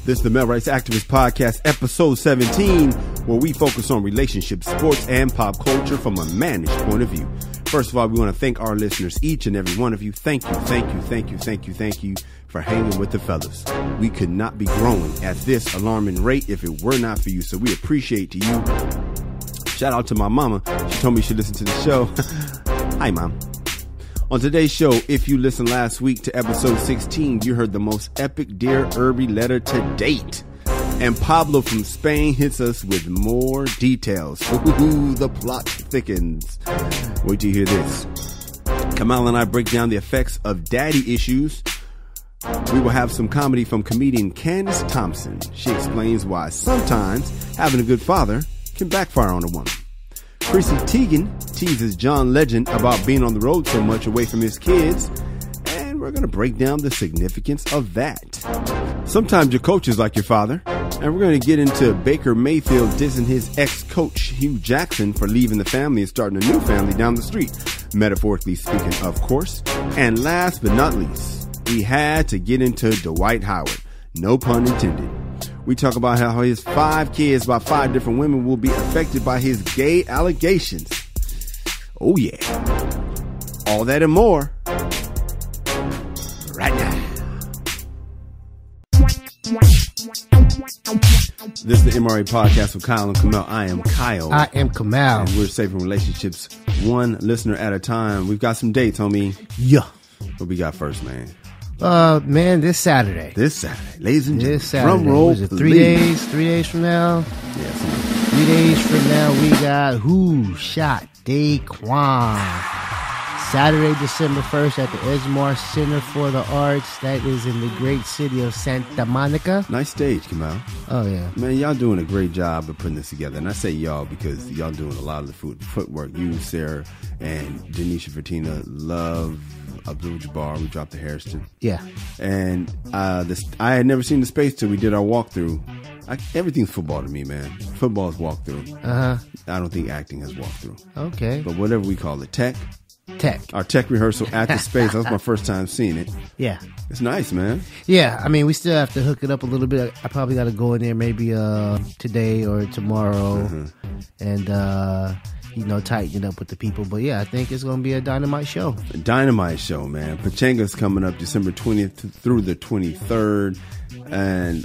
This is the Male Rights Activist Podcast, episode 17, where we focus on relationships, sports, and pop culture from a managed point of view. First of all, we want to thank our listeners, each and every one of you. Thank you for hanging with the fellas. We could not be growing at this alarming rate if it were not for you, so we appreciate you. Shout out to my mama. She told me she listened to the show. Hi, Mom. On today's show, if you listened last week to episode 16, you heard the most epic Dear Irby letter to date. And Pablo from Spain hits us with more details. Ooh, the plot thickens. Wait till you hear this. Kamal and I break down the effects of daddy issues. We will have some comedy from comedian Candace Thompson. She explains why sometimes having a good father can backfire on a woman. Chrissy Teigen teases John Legend about being on the road so much away from his kids, and we're going to break down the significance of that. Sometimes your coach is like your father, and we're going to get into Baker Mayfield dissing his ex-coach Hue Jackson for leaving the family and starting a new family down the street, metaphorically speaking, of course. And last but not least, we had to get into Dwight Howard, no pun intended. We talk about how his 5 kids by 5 different women will be affected by his gay allegations. Oh yeah. All that and more right now. This is the MRA Podcast with Kyle and Kamal. I am Kyle. I am Kamal. And we're saving relationships one listener at a time. We've got some dates, homie. Yeah. What we got first, man? Man, this Saturday. Ladies and gentlemen. Saturday. Drum roll, is it 3 days? 3 days from now? Yeah, 3 days from now, we got Who Shot Daquan. Saturday, December 1st at the Edgemar Center for the Arts. That is in the great city of Santa Monica. nice stage, Kamal. Oh, yeah. Man, y'all doing a great job of putting this together. And I say y'all because y'all doing a lot of the footwork. You, Sarah, and Denisha Fatina love Abdul-Jabbar. We dropped the Harrison. Yeah. And I had never seen the space till we did our walkthrough. Everything's football to me, man. Football's walkthrough. Uh-huh. I don't think acting has walkthrough. Okay. But whatever we call it, tech. Our tech rehearsal at the space. That was my first time seeing it. Yeah. It's nice, man. Yeah, I mean, we still have to hook it up a little bit. I probably got to go in there maybe today or tomorrow and, tighten it up with the people. But yeah, I think it's going to be a dynamite show. A dynamite show, man. Pachanga's coming up December 20th through the 23rd. And,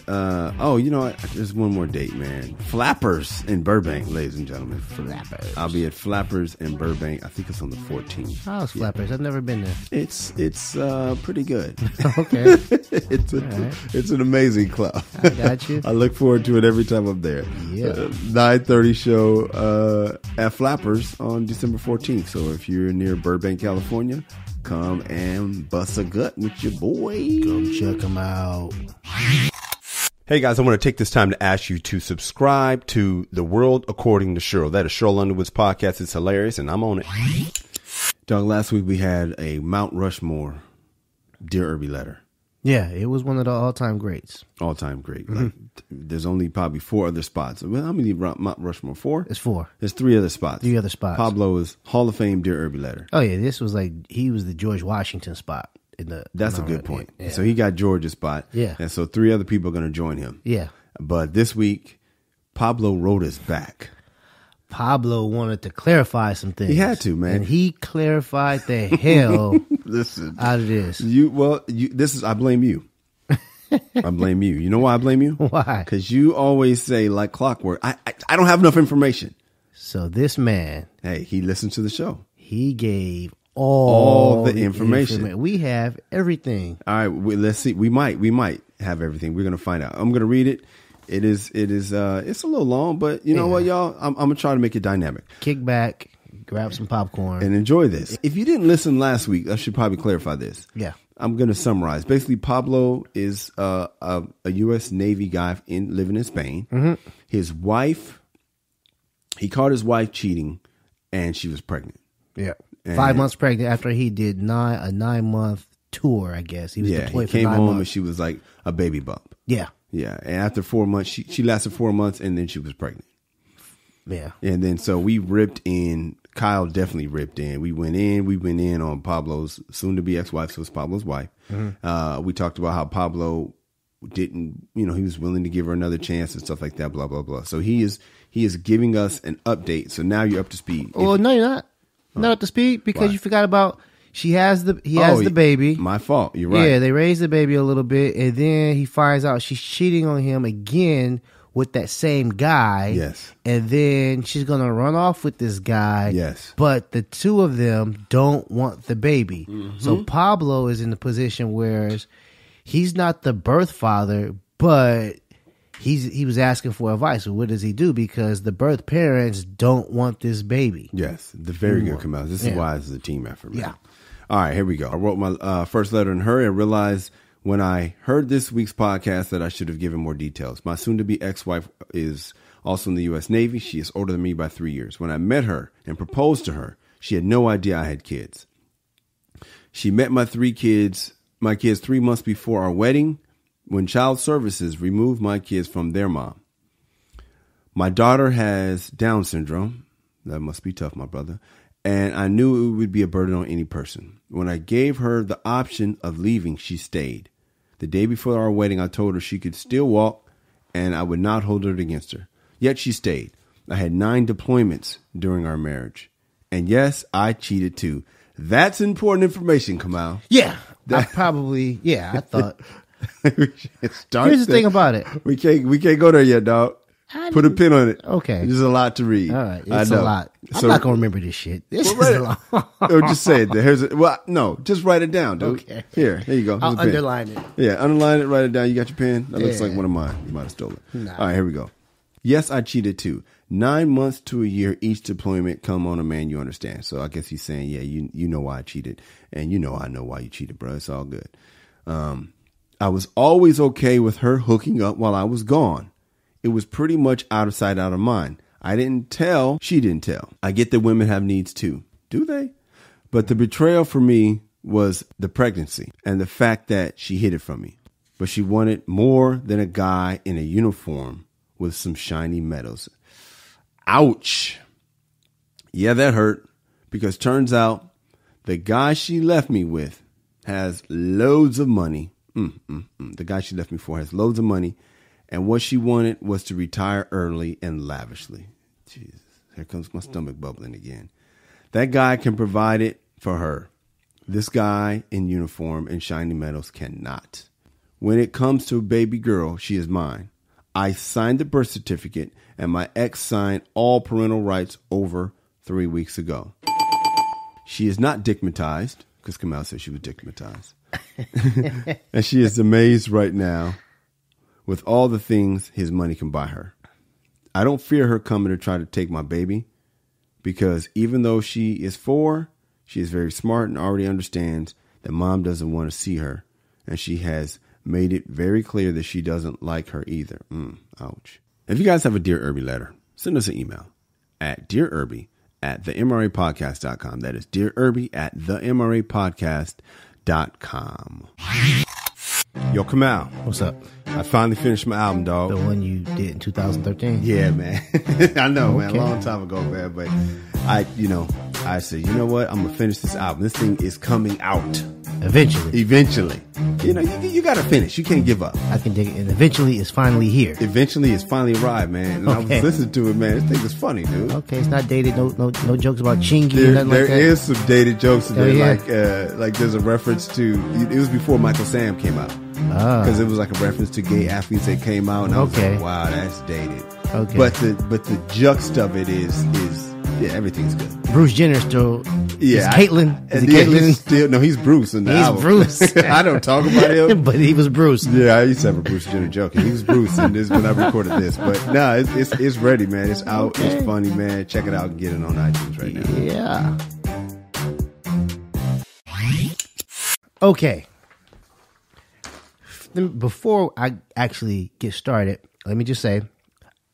there's one more date, man. Flappers in Burbank, ladies and gentlemen. Flappers. I'll be at Flappers in Burbank. I think it's on the 14th. How's Flappers? I've never been there. It's pretty good. Okay. It's an amazing club. I got you. I look forward to it every time I'm there. Yeah. 9:30 show at Flappers on December 14th. So if you're near Burbank, California, come and bust a gut with your boy. Come check them out. Hey guys, I want to take this time to ask you to subscribe to The World According to Cheryl. That is Cheryl Underwood's podcast. It's hilarious, and I'm on it. Dog, last week we had a Mount Rushmore Dear Irby letter. Yeah, it was one of the all-time greats. All-time great. Like, there's only probably 4 other spots. Well, how many Mount Rushmore? 4? It's 4. There's 3 other spots. 3 other spots. Pablo's Hall of Fame Dear Irby letter. Oh, yeah, this was like, he was the George Washington spot. That's a good point. Yeah. So he got George's spot. Yeah. And so 3 other people are going to join him. Yeah. But this week, Pablo wrote us back. Pablo wanted to clarify some things. He had to, man. And he clarified the hell out of this. I blame you. I blame you. You know why I blame you? Why? Because you always say, like clockwork, I don't have enough information. So this man. Hey, he listened to the show. He gave all the information. We have everything. All right, let's see. We might have everything. We're gonna find out. I'm gonna read it. It's a little long, but you know what, y'all? I'm gonna try to make it dynamic. Kick back, grab some popcorn, and enjoy this. If you didn't listen last week, I should probably clarify this. Yeah, I'm gonna summarize. Basically, Pablo is a U.S. Navy guy living in Spain. Mm-hmm. His wife, he caught his wife cheating, and she was pregnant. Yeah. And 5 months pregnant after he did a 9-month tour, I guess. He was deployed for 9 months. He came home and she was like a baby bump. Yeah. Yeah. And after 4 months, she lasted 4 months and then she was pregnant. Yeah. And then so we ripped in. Kyle definitely ripped in. We went in on Pablo's soon to be ex-wife, so it's Pablo's wife. Mm-hmm. We talked about how Pablo didn't, he was willing to give her another chance and stuff like that, blah, blah, blah. So he is giving us an update. So now you're up to speed. Well, no, you're not. Not up to speed because you forgot about he has the baby. My fault. You're right. Yeah, they raised the baby a little bit, and then he finds out she's cheating on him again with that same guy. Yes. And then she's going to run off with this guy. Yes. But the two of them don't want the baby. Mm-hmm. So Pablo is in the position where he's not the birth father, but he was asking for advice. So what does he do? Because the birth parents don't want this baby. Yes. The very good Kamau. This is why this is a team effort, man. Yeah. All right, here we go. I wrote my first letter in hurry and realized when I heard this week's podcast that I should have given more details. My soon-to-be ex-wife is also in the U.S. Navy. She is older than me by 3 years. When I met her and proposed to her, she had no idea I had kids. She met my kids 3 months before our wedding when Child Services removed my kids from their mom. My daughter has Down syndrome. That must be tough, my brother. And I knew it would be a burden on any person. When I gave her the option of leaving, she stayed. The day before our wedding, I told her she could still walk and I would not hold it against her. Yet she stayed. I had 9 deployments during our marriage. And yes, I cheated too. That's important information, Kamau. Yeah. I thought. Here's the thing about it. We can't go there yet, dog. Put a pin on it. Okay. There's a lot to read. All right. It's a lot. I'm not going to remember this shit. This is a lot. Just say it. No, just write it down, dude. Okay. Here you go. I'll underline it. Yeah, underline it, write it down. You got your pen? That looks like one of mine. You might have stolen it. Nah. All right, here we go. Yes, I cheated too. 9 months to a year each deployment. Come on, a man, you understand. So I guess he's saying, yeah, you know why I cheated. And I know why you cheated, bro. It's all good. I was always okay with her hooking up while I was gone. It was pretty much out of sight, out of mind. I didn't tell. She didn't tell. I get that women have needs too. Do they? But the betrayal for me was the pregnancy and the fact that she hid it from me. But she wanted more than a guy in a uniform with some shiny medals. Ouch. Yeah, that hurt because turns out the guy she left me with has loads of money. The guy she left me for has loads of money. And what she wanted was to retire early and lavishly. Jesus, here comes my stomach bubbling again. That guy can provide it for her. This guy in uniform and shiny medals cannot. When it comes to a baby girl, she is mine. I signed the birth certificate and my ex signed all parental rights over 3 weeks ago. She is not dickmatized, because Kamau said she was dickmatized. And she is amazed right now with all the things his money can buy her. I don't fear her coming to try to take my baby because even though she is 4, she is very smart and already understands that mom doesn't want to see her. And she has made it very clear that she doesn't like her either. Ouch. If you guys have a Dear Irby letter, send us an email at dearirby@themrapodcast.com. That is Dear Irby @themrapodcast.com. Yo, Kamau. What's up? I finally finished my album, dog. The one you did in 2013? Yeah, man. I know, man. A long time ago, man. But I said, you know what? I'm going to finish this album. This thing is coming out. Eventually. You got to finish. You can't give up. I can dig it. And eventually it's finally here. Eventually it's finly arrived, man. And I was listening to it, man. This thing is funny, dude. Okay, it's not dated. No jokes about chingy or nothing like that. There is some dated jokes in there. Like there's a reference to, it was before Michael Sam came out. Because it was like a reference to gay athletes that came out. And I was like, wow, that's dated. Okay. But the juxt of it is everything's good. Bruce Jenner still. Yeah. Caitlyn. Is it Caitlyn? He's Bruce in the album. Bruce. I don't talk about him. But he was Bruce. Yeah, I used to have a Bruce Jenner joke. He was Bruce in this when I recorded this. But no, it's ready, man. It's out. Okay. It's funny, man. Check it out and get it on iTunes right now. Yeah. Okay. Before I actually get started, let me just say,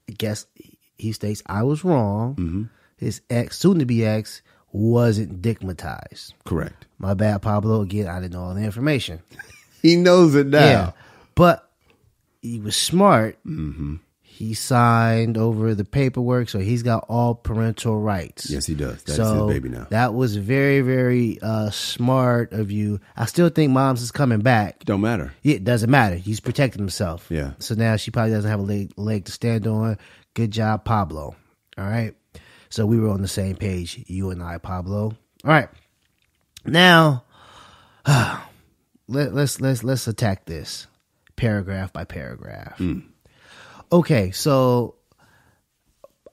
I guess he states I was wrong. Mm-hmm. His ex, soon-to-be ex, wasn't dickmatized. Correct. My bad, Pablo. Again, I didn't know all the information. He knows it now. Yeah, but he was smart. Mm-hmm. He signed over the paperwork, so he's got all parental rights. Yes, he does. That's his baby now. That was very, very smart of you. I still think Mom's is coming back. Don't matter. It doesn't matter. He's protecting himself. Yeah. So now she probably doesn't have a leg to stand on. Good job, Pablo. All right. So we were on the same page, you and I, Pablo. All right. Now, let's attack this paragraph by paragraph. Okay, so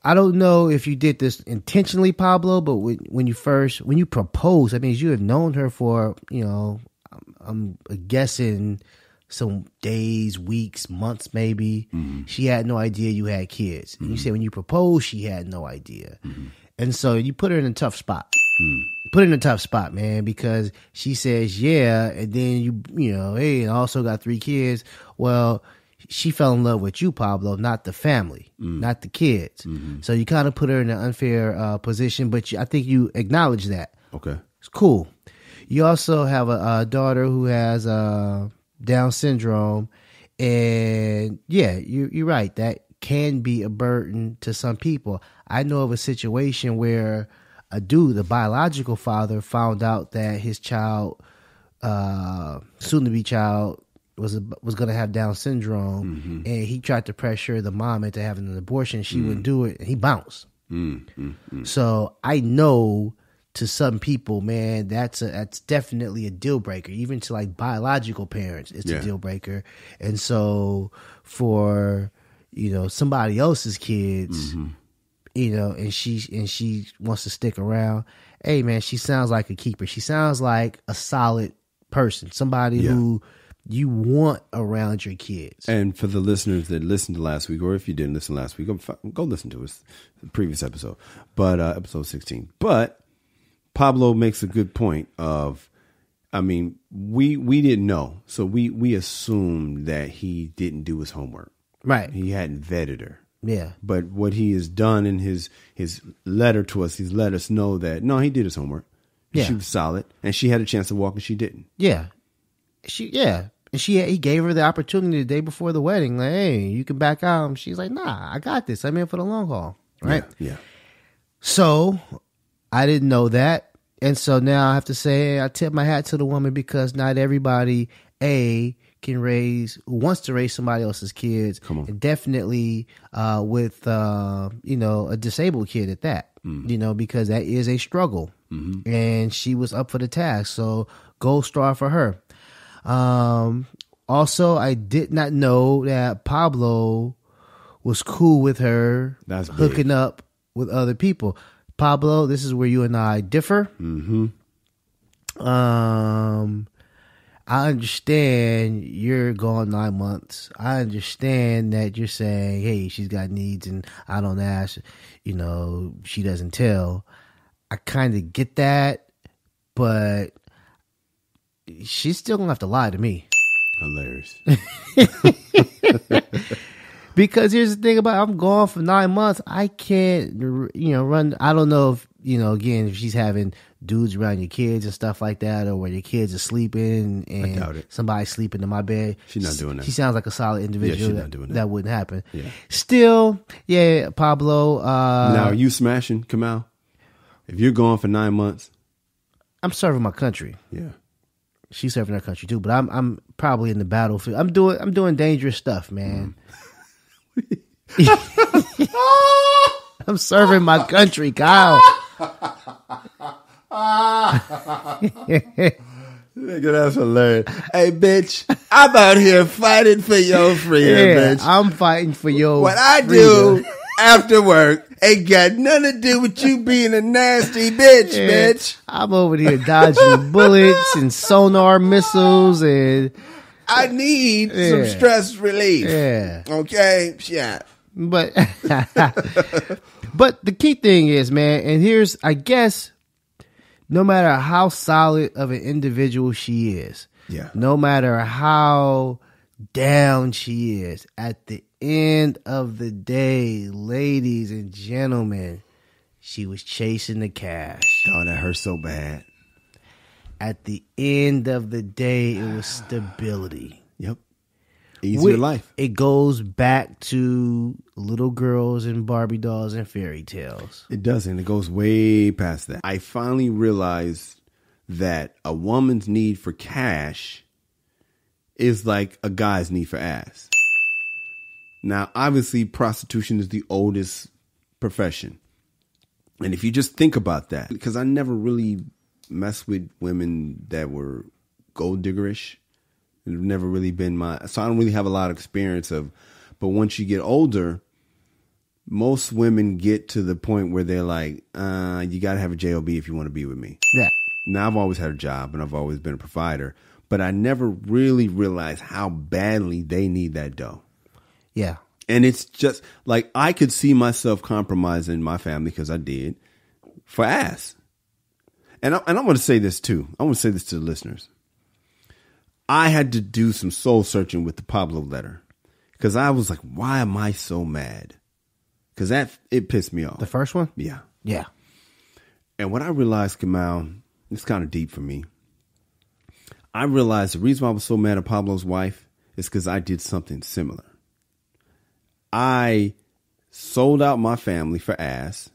I don't know if you did this intentionally, Pablo, but when you proposed, that means you have known her for, I'm guessing some days, weeks, months, maybe. She had no idea you had kids. And you said when you proposed, she had no idea. And so you put her in a tough spot. Put her in a tough spot, man, because she says, yeah, and then hey, and I also got 3 kids. Well, she fell in love with you, Pablo, not the family, not the kids. So you kind of put her in an unfair position, but I think you acknowledge that. Okay. It's cool. You also have a daughter who has Down syndrome, and yeah, you're right. That can be a burden to some people. I know of a situation where a dude, the biological father, found out that his child, soon-to-be child, was going to have Down syndrome, and he tried to pressure the mom into having an abortion. She wouldn't do it, and he bounced. So I know to some people, man, that's definitely a deal breaker. Even to like biological parents, it's a deal breaker. And so for somebody else's kids, and she wants to stick around. Hey, man, she sounds like a keeper. She sounds like a solid person, somebody who you want around your kids. And for the listeners that listened to last week, or if you didn't listen last week, go listen to the previous episode, but episode 16. But Pablo makes a good point of, I mean, we didn't know, so we assumed that he didn't do his homework. Right. He hadn't vetted her. Yeah. But what he has done in his letter to us, he's let us know that, no, he did his homework. Yeah. She was solid, and she had a chance to walk, and she didn't. Yeah. He gave her the opportunity the day before the wedding. Like, hey, you can back out. And she's like, nah, I got this. I'm in for the long haul. Right? Yeah. So I didn't know that. And so now I have to say, I tip my hat to the woman, because not everybody, wants to raise somebody else's kids. Come on. And definitely with, a disabled kid at that, because that is a struggle. And she was up for the task. So gold star for her. Also, I did not know that Pablo was cool with her hooking up with other people. Pablo, this is where you and I differ. I understand you're gone 9 months. I understand that you're saying, hey, she's got needs and I don't ask, she doesn't tell. I kind of get that, but she's still going to have to lie to me. Hilarious. Because here's the thing about, I'm gone for 9 months. I can't, run. I don't know if, again, if she's having dudes around your kids and stuff like that, or where your kids are sleeping and I doubt it. Somebody's sleeping in my bed. She's not doing that. She sounds like a solid individual. Yeah, she's not doing that. That wouldn't happen. Yeah. Still, yeah, Pablo. Now, are you smashing, Kamal? If you're gone for 9 months. I'm serving my country. Yeah. She's serving her country too, but I'm probably in the battlefield. I'm doing dangerous stuff, man. I'm serving my country, Kyle. Nigga, that's hilarious. Hey, bitch, I'm out here fighting for your freedom, bitch. I'm fighting for your What I do after work ain't got nothing to do with you being a nasty bitch, bitch. I'm over here dodging bullets and sonar missiles, and I need some stress relief. Yeah. Okay? Yeah. But the key thing is, man, and here's, I guess, no matter how solid of an individual she is, no matter how down she is, at the end of the day, ladies and gentlemen, she was chasing the cash. Oh, that hurts so bad. At the end of the day, it was stability. Yep. Easier life. It goes back to little girls and Barbie dolls and fairy tales. It doesn't. It goes way past that. I finally realized that a woman's need for cash is like a guy's need for ass. Now, obviously, prostitution is the oldest profession. And if you just think about that, because I never really messed with women that were gold diggerish. It's never really been so I don't really have a lot of experience of, but once you get older, most women get to the point where they're like, you got to have a JOB if you want to be with me. Yeah. Now, I've always had a job and I've always been a provider, but I never really realized how badly they need that dough. Yeah. And it's just like, I could see myself compromising my family, because I did, for ass. And I want to say this too. I want to say this to the listeners. I had to do some soul searching with the Pablo letter, because I was like, why am I so mad? Because it pissed me off. The first one? Yeah. Yeah. And what I realized, Kamal, it's kind of deep for me. I realized the reason why I was so mad at Pablo's wife is because I did something similar. I sold out my family for ass,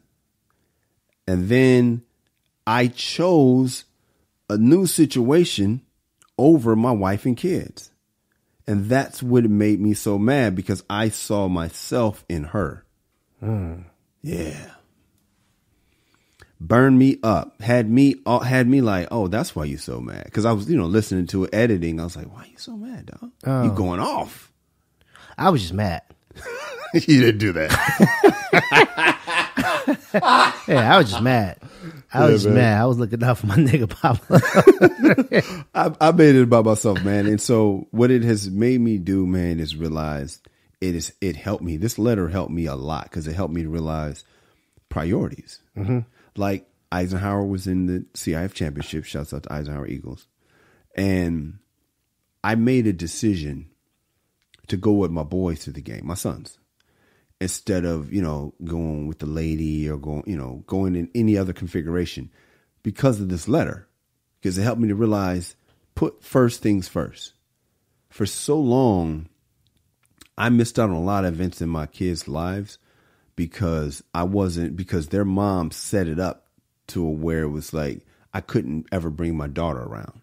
and then I chose a new situation over my wife and kids. And that's what made me so mad, because I saw myself in her. Yeah. Burned me up. Had me like, oh, that's why you so mad. Because I was, listening to it, editing. I was like, why are you so mad, dog? You going off. I was just mad. You didn't do that. Yeah, I was just mad. I was mad. I was looking out for my nigga Pablo. I made it about myself, man. And so what it has made me do, man, is realize it helped me. This letter helped me a lot, because it helped me to realize priorities. Mm-hmm. Like Eisenhower was in the CIF championship. Shouts out to Eisenhower Eagles. And I made a decision to go with my boys to the game, my sons, instead of, going with the lady or going in any other configuration, because of this letter, because it helped me to realize, put first things first. For so long, I missed out on a lot of events in my kids' lives because their mom set it up to where it was like, I couldn't ever bring my daughter around.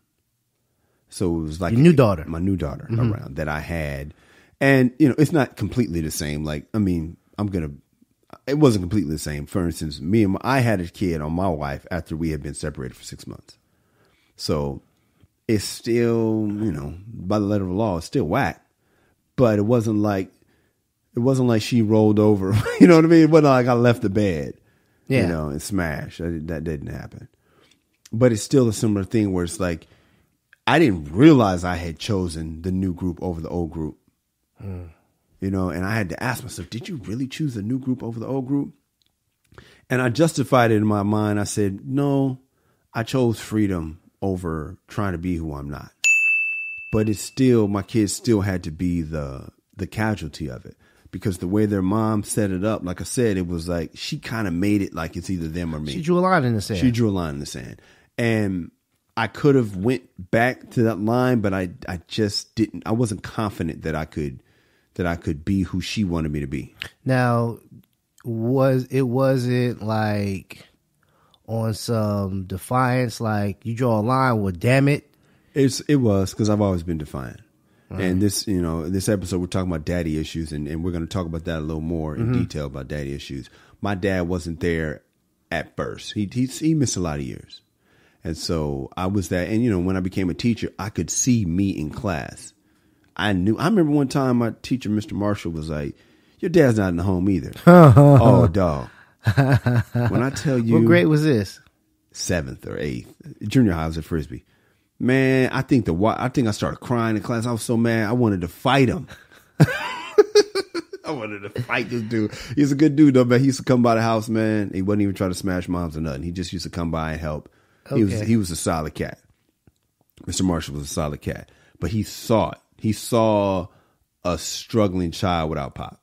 So it was like my new daughter mm-hmm. around that I had. And, it's not completely the same. Like, I mean, it wasn't completely the same. For instance, I had a kid on my wife after we had been separated for 6 months. So it's still, by the letter of the law, it's still whack. But it wasn't like she rolled over. You know what I mean? It wasn't like I left the bed, and smashed. That didn't happen. But it's still a similar thing where it's like, I didn't realize I had chosen the new group over the old group. And I had to ask myself, did you really choose the new group over the old group? And I justified it in my mind. I said, no, I chose freedom over trying to be who I'm not. But it's still, my kids still had to be the casualty of it, because the way their mom set it up, like I said, it was like, she kind of made it like it's either them or me. She drew a line in the sand. And I could have went back to that line, but I just didn't. I wasn't confident that I could be who she wanted me to be. Now, wasn't like on some defiance, like you draw a line, well, damn it. It was, because I've always been defiant. Right. And this episode, we're talking about daddy issues, and we're going to talk about that a little more in detail about daddy issues. My dad wasn't there at first. He missed a lot of years. And so I was that. And, when I became a teacher, I could see me in class. I remember one time my teacher, Mr. Marshall, was like, your dad's not in the home either. Oh, dog. When I tell you. What grade was this? 7th or 8th. Junior high. I was at Frisbee. Man, I think I started crying in class. I was so mad. I wanted to fight him. I wanted to fight this dude. He's a good dude, though, man. He used to come by the house, man. He wasn't even trying to smash moms or nothing. He just used to come by and help. Okay. He was a solid cat. Mr. Marshall was a solid cat. But he saw it. He saw a struggling child without pop.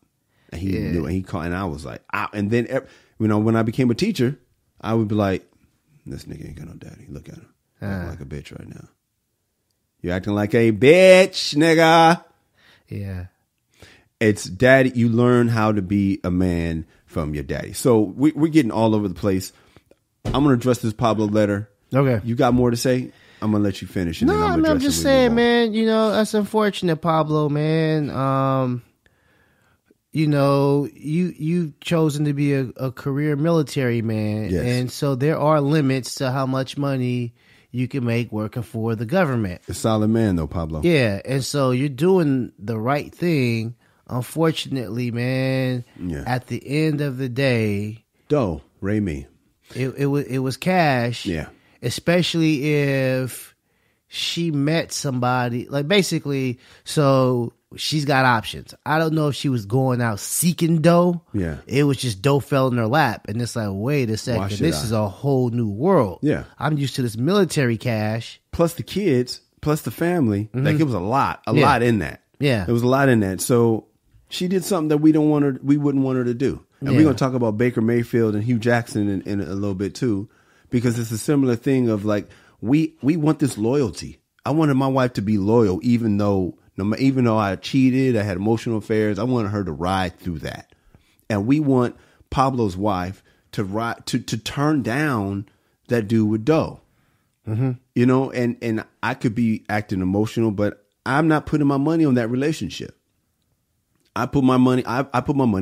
And he knew it. He called, and I was like, ow. And then, when I became a teacher, I would be like, this nigga ain't got no daddy. Look at him. Acting like a bitch right now. You're acting like a bitch, nigga. Yeah. It's daddy. You learn how to be a man from your daddy. So we're getting all over the place. I'm going to address this Pablo letter. Okay. You got more to say? I'm going to let you finish. And No, then I'm just saying, man, that's unfortunate, Pablo, man. You've chosen to be a career military man. Yes. And so there are limits to how much money you can make working for the government. A solid man, though, Pablo. Yeah. And so you're doing the right thing. Unfortunately, man, at the end of the day, Ray me. It was cash. Yeah. Especially if she met somebody, like basically, so she's got options. I don't know if she was going out seeking dough. Yeah. It was just dough fell in her lap. And it's like, wait a second, this is a whole new world. Yeah. I'm used to this military cash. Plus the kids, plus the family. Like it was a lot in that. Yeah. There was a lot in that. So she did something that we wouldn't want her to do. And we're going to talk about Baker Mayfield and Hue Jackson in a little bit too, because it's a similar thing of like, we want this loyalty. I wanted my wife to be loyal, even though I cheated, I had emotional affairs. I wanted her to ride through that. And we want Pablo's wife to turn down that dude with dough. Mm-hmm. And I could be acting emotional, but I'm not putting my money on that relationship. I put my money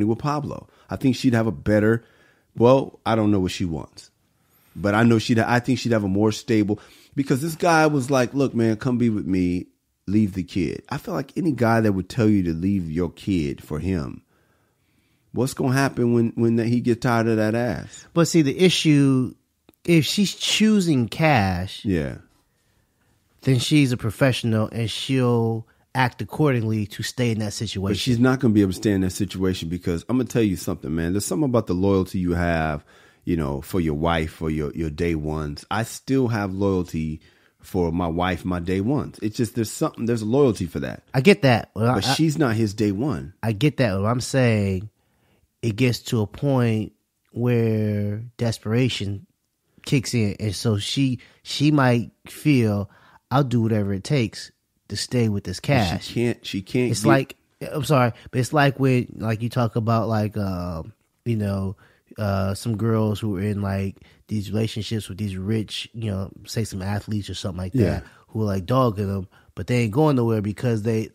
with Pablo. I think she'd have a better, I don't know what she wants, but I think she'd have a more stable, because this guy was like, look, man, come be with me, leave the kid. I feel like any guy that would tell you to leave your kid for him, what's going to happen when he gets tired of that ass? But see, the issue, if she's choosing cash, then she's a professional and she'll act accordingly to stay in that situation. But she's not going to be able to stay in that situation, because I'm going to tell you something, man. There's something about the loyalty you have, for your wife or your day ones. I still have loyalty for my wife, my day ones. It's just there's a loyalty for that. I get that. But she's not his day one. I get that. What I'm saying, it gets to a point where desperation kicks in. And so she might feel, I'll do whatever it takes to stay with this cash. She can't. It's like, I'm sorry, but it's like when, like you talk about like, some girls who are in like these relationships with these rich, say some athletes or something like that, who are like dogging them, but they ain't going nowhere because they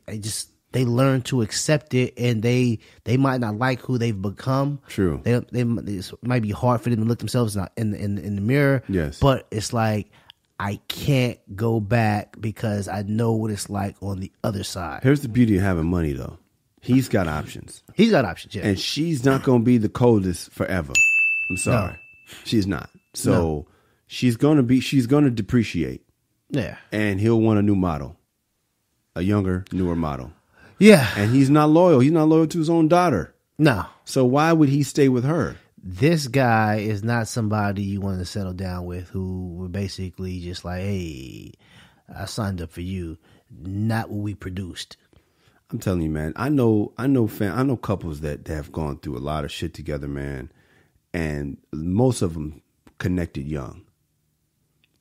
learn to accept it, and they might not like who they've become. True. It might be hard for them to look themselves in the mirror. Yes. But it's like, I can't go back because I know what it's like on the other side. Here's the beauty of having money, though. He's got options. Yeah. And she's not going to be the coldest forever. I'm sorry. No. She's not. So she's going to depreciate. Yeah. And he'll want a new model. A younger, newer model. Yeah. And he's not loyal. He's not loyal to his own daughter. No. So why would he stay with her? This guy is not somebody you want to settle down with, who were basically just like, hey, I signed up for you, not what we produced. I'm telling you, man, I know couples that have gone through a lot of shit together, man, and most of them connected young.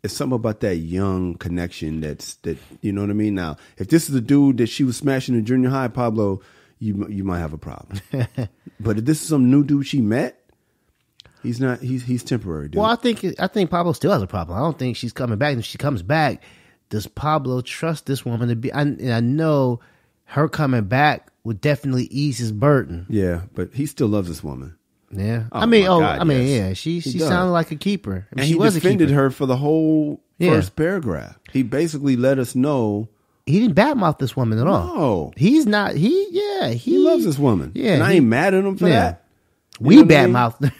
It's something about that young connection that you know what I mean? Now, if this is a dude that she was smashing in junior high, Pablo, you might have a problem. But if this is some new dude she met, he's not. He's temporary, dude. Well, I think Pablo still has a problem. I don't think she's coming back. And if she comes back, does Pablo trust this woman to be? I know her coming back would definitely ease his burden. Yeah, but he still loves this woman. Yeah, oh, yes. She sounded like a keeper. And he defended her for the whole first paragraph. He basically let us know he didn't badmouth this woman at all. No, he's not. He loves this woman. Yeah, and I ain't mad at him for that. We badmouthed.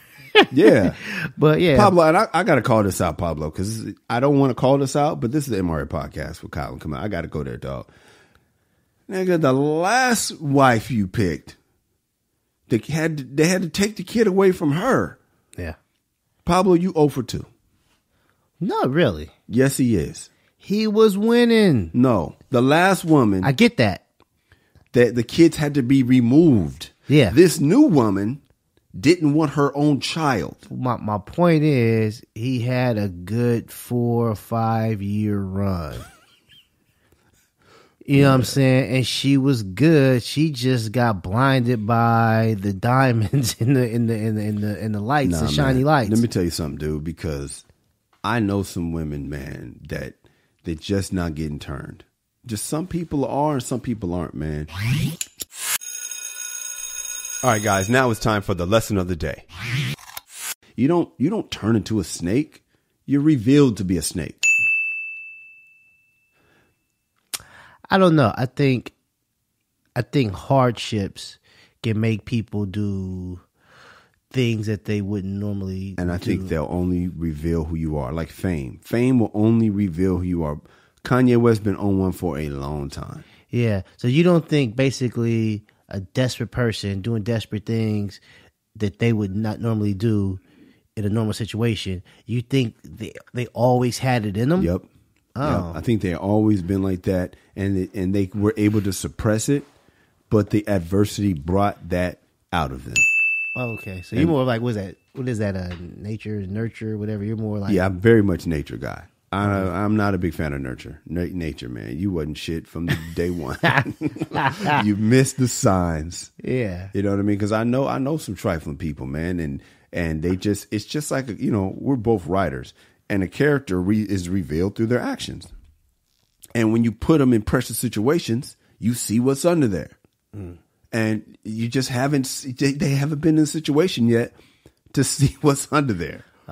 Yeah, but yeah, Pablo, and I got to call this out, Pablo, because I don't want to call this out, but this is the MRA podcast with Colin. Come on, I got to go there, dog. Nigga, the last wife you picked, they had to take the kid away from her. Yeah, Pablo, you 0 for 2. Not really. Yes, he is. He was winning. No, the last woman. I get that. That the kids had to be removed. Yeah, this new woman didn't want her own child. My point is, he had a good 4 or 5 year run. You know what I'm saying? And she was good. She just got blinded by the diamonds in the lights, the shiny lights. Let me tell you something, dude, because I know some women, man, that they're just not getting turned. Just some people are and some people aren't, man. All right, guys, now it's time for the lesson of the day. You don't turn into a snake. You're revealed to be a snake. I don't know. I think hardships can make people do things that they wouldn't normally And I do. think they'll only reveal who you are, like fame. Fame will only reveal who you are. Kanye West been on one for a long time. Yeah. So you don't think basically a desperate person doing desperate things that they would not normally do in a normal situation, you think they always had it in them? Yep. Oh. Yep. I think they always been like that, and they were able to suppress it, but the adversity brought that out of them. Oh, okay. So you're more like, what is that? Nature, nurture, whatever. You're more like, Yeah, I'm very much nature guy. I'm not a big fan of nurture. Nature, man. You wasn't shit from the day one. You missed the signs. Yeah. You know what I mean? Because I know some trifling people, man, and it's just like, we're both writers, and a character is revealed through their actions. And when you put them in pressure situations, you see what's under there. And you just they haven't been in a situation yet to see what's under there. Oh,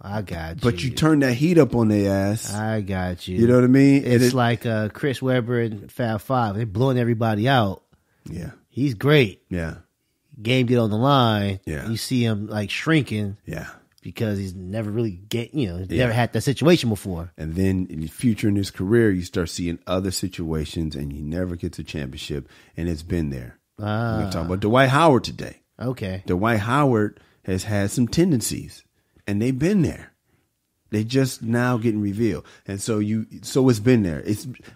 I got you. But you turn that heat up on their ass. I got you. You know what I mean? It's like Chris Webber and Fab Five. They're blowing everybody out. Yeah. He's great. Yeah. Game get on the line. Yeah. You see him like shrinking. Yeah. Because he's never really never had that situation before. And then in the future in his career, you start seeing other situations and he never gets a championship, and it's been there. We're going to talk about Dwight Howard today. Okay. Dwight Howard has had some tendencies, and they've been there. They just now getting revealed. And so it's been there.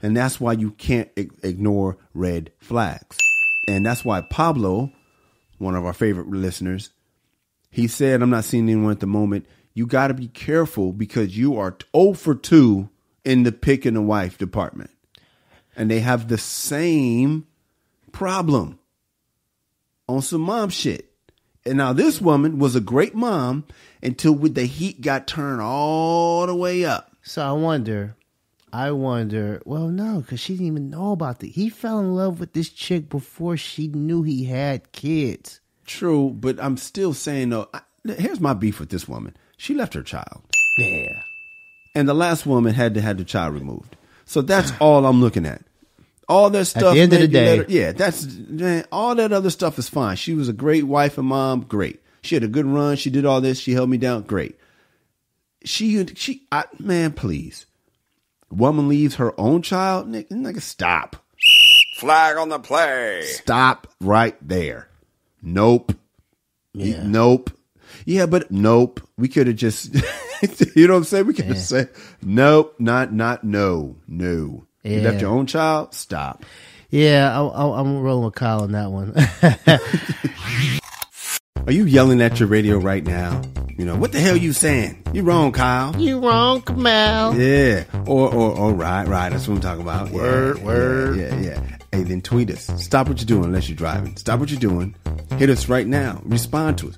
And that's why you can't ignore red flags. And that's why Pablo, one of our favorite listeners, he said, I'm not seeing anyone at the moment. You got to be careful because you are 0 for 2 in the picking a wife department. And they have the same problem on some mom shit. And now this woman was a great mom until the heat got turned all the way up. So I wonder, well, no, because she didn't even know about it. He fell in love with this chick before she knew he had kids. True, but I'm still saying, though, here's my beef with this woman. She left her child. Yeah. And the last woman had to have the child removed. So that's all I'm looking at. All that stuff. At the end of the day. All that other stuff is fine. She was a great wife and mom. Great. She had a good run. She did all this. She held me down. Great. Man, please. Woman leaves her own child. Nigga, stop. Flag on the play. Stop right there. Nope. Yeah. Nope. Yeah, but nope. We could have just, you know what I'm saying? We could have said, nope, not no. Yeah. You left your own child? Stop. Yeah, I'm rolling with Kyle on that one. Are you yelling at your radio right now? What the hell you saying? You wrong, Kyle. You wrong, Kamal. Yeah. Or right. That's what I'm talking about. Word. Yeah. Hey, then tweet us. Stop what you're doing unless you're driving. Stop what you're doing. Hit us right now. Respond to us.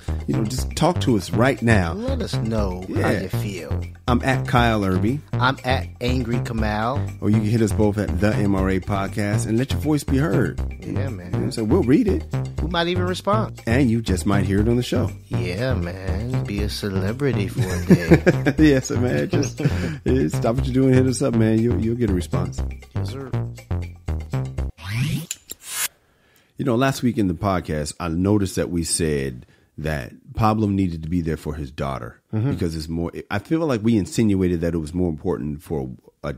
Just talk to us right now. Let us know how you feel. I'm at Kyle Irby. I'm at Angry Kamal. Or you can hit us both at the MRA Podcast and let your voice be heard. Yeah, man. So we'll read it. We might even respond. And you just might hear it on the show. Yeah, man. Be a celebrity for a day. Yes, man. Just stop what you're doing. Hit us up, man. You'll get a response. Yes, sir. Last week in the podcast, I noticed that we said that Pablo needed to be there for his daughter because it's more. I feel like we insinuated that it was more important for a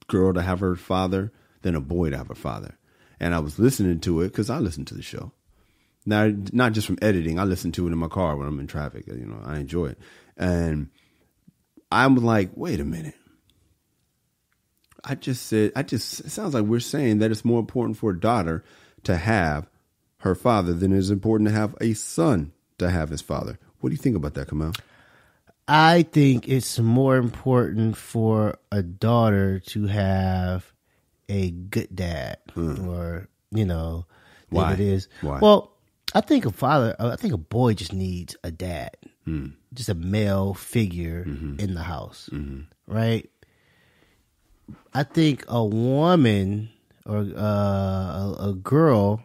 girl to have her father than a boy to have a father. And I was listening to it because I listen to the show. Now, not just from editing, I listen to it in my car when I'm in traffic. I enjoy it. And I'm like, wait a minute. It sounds like we're saying that it's more important for a daughter to have her father than it is important to have a son to have his father. What do you think about that, Kamal? I think it's more important for a daughter to have a good dad, or Why? It is. Why? Well, I think a boy just needs a dad, just a male figure in the house, right? I think a woman or a girl,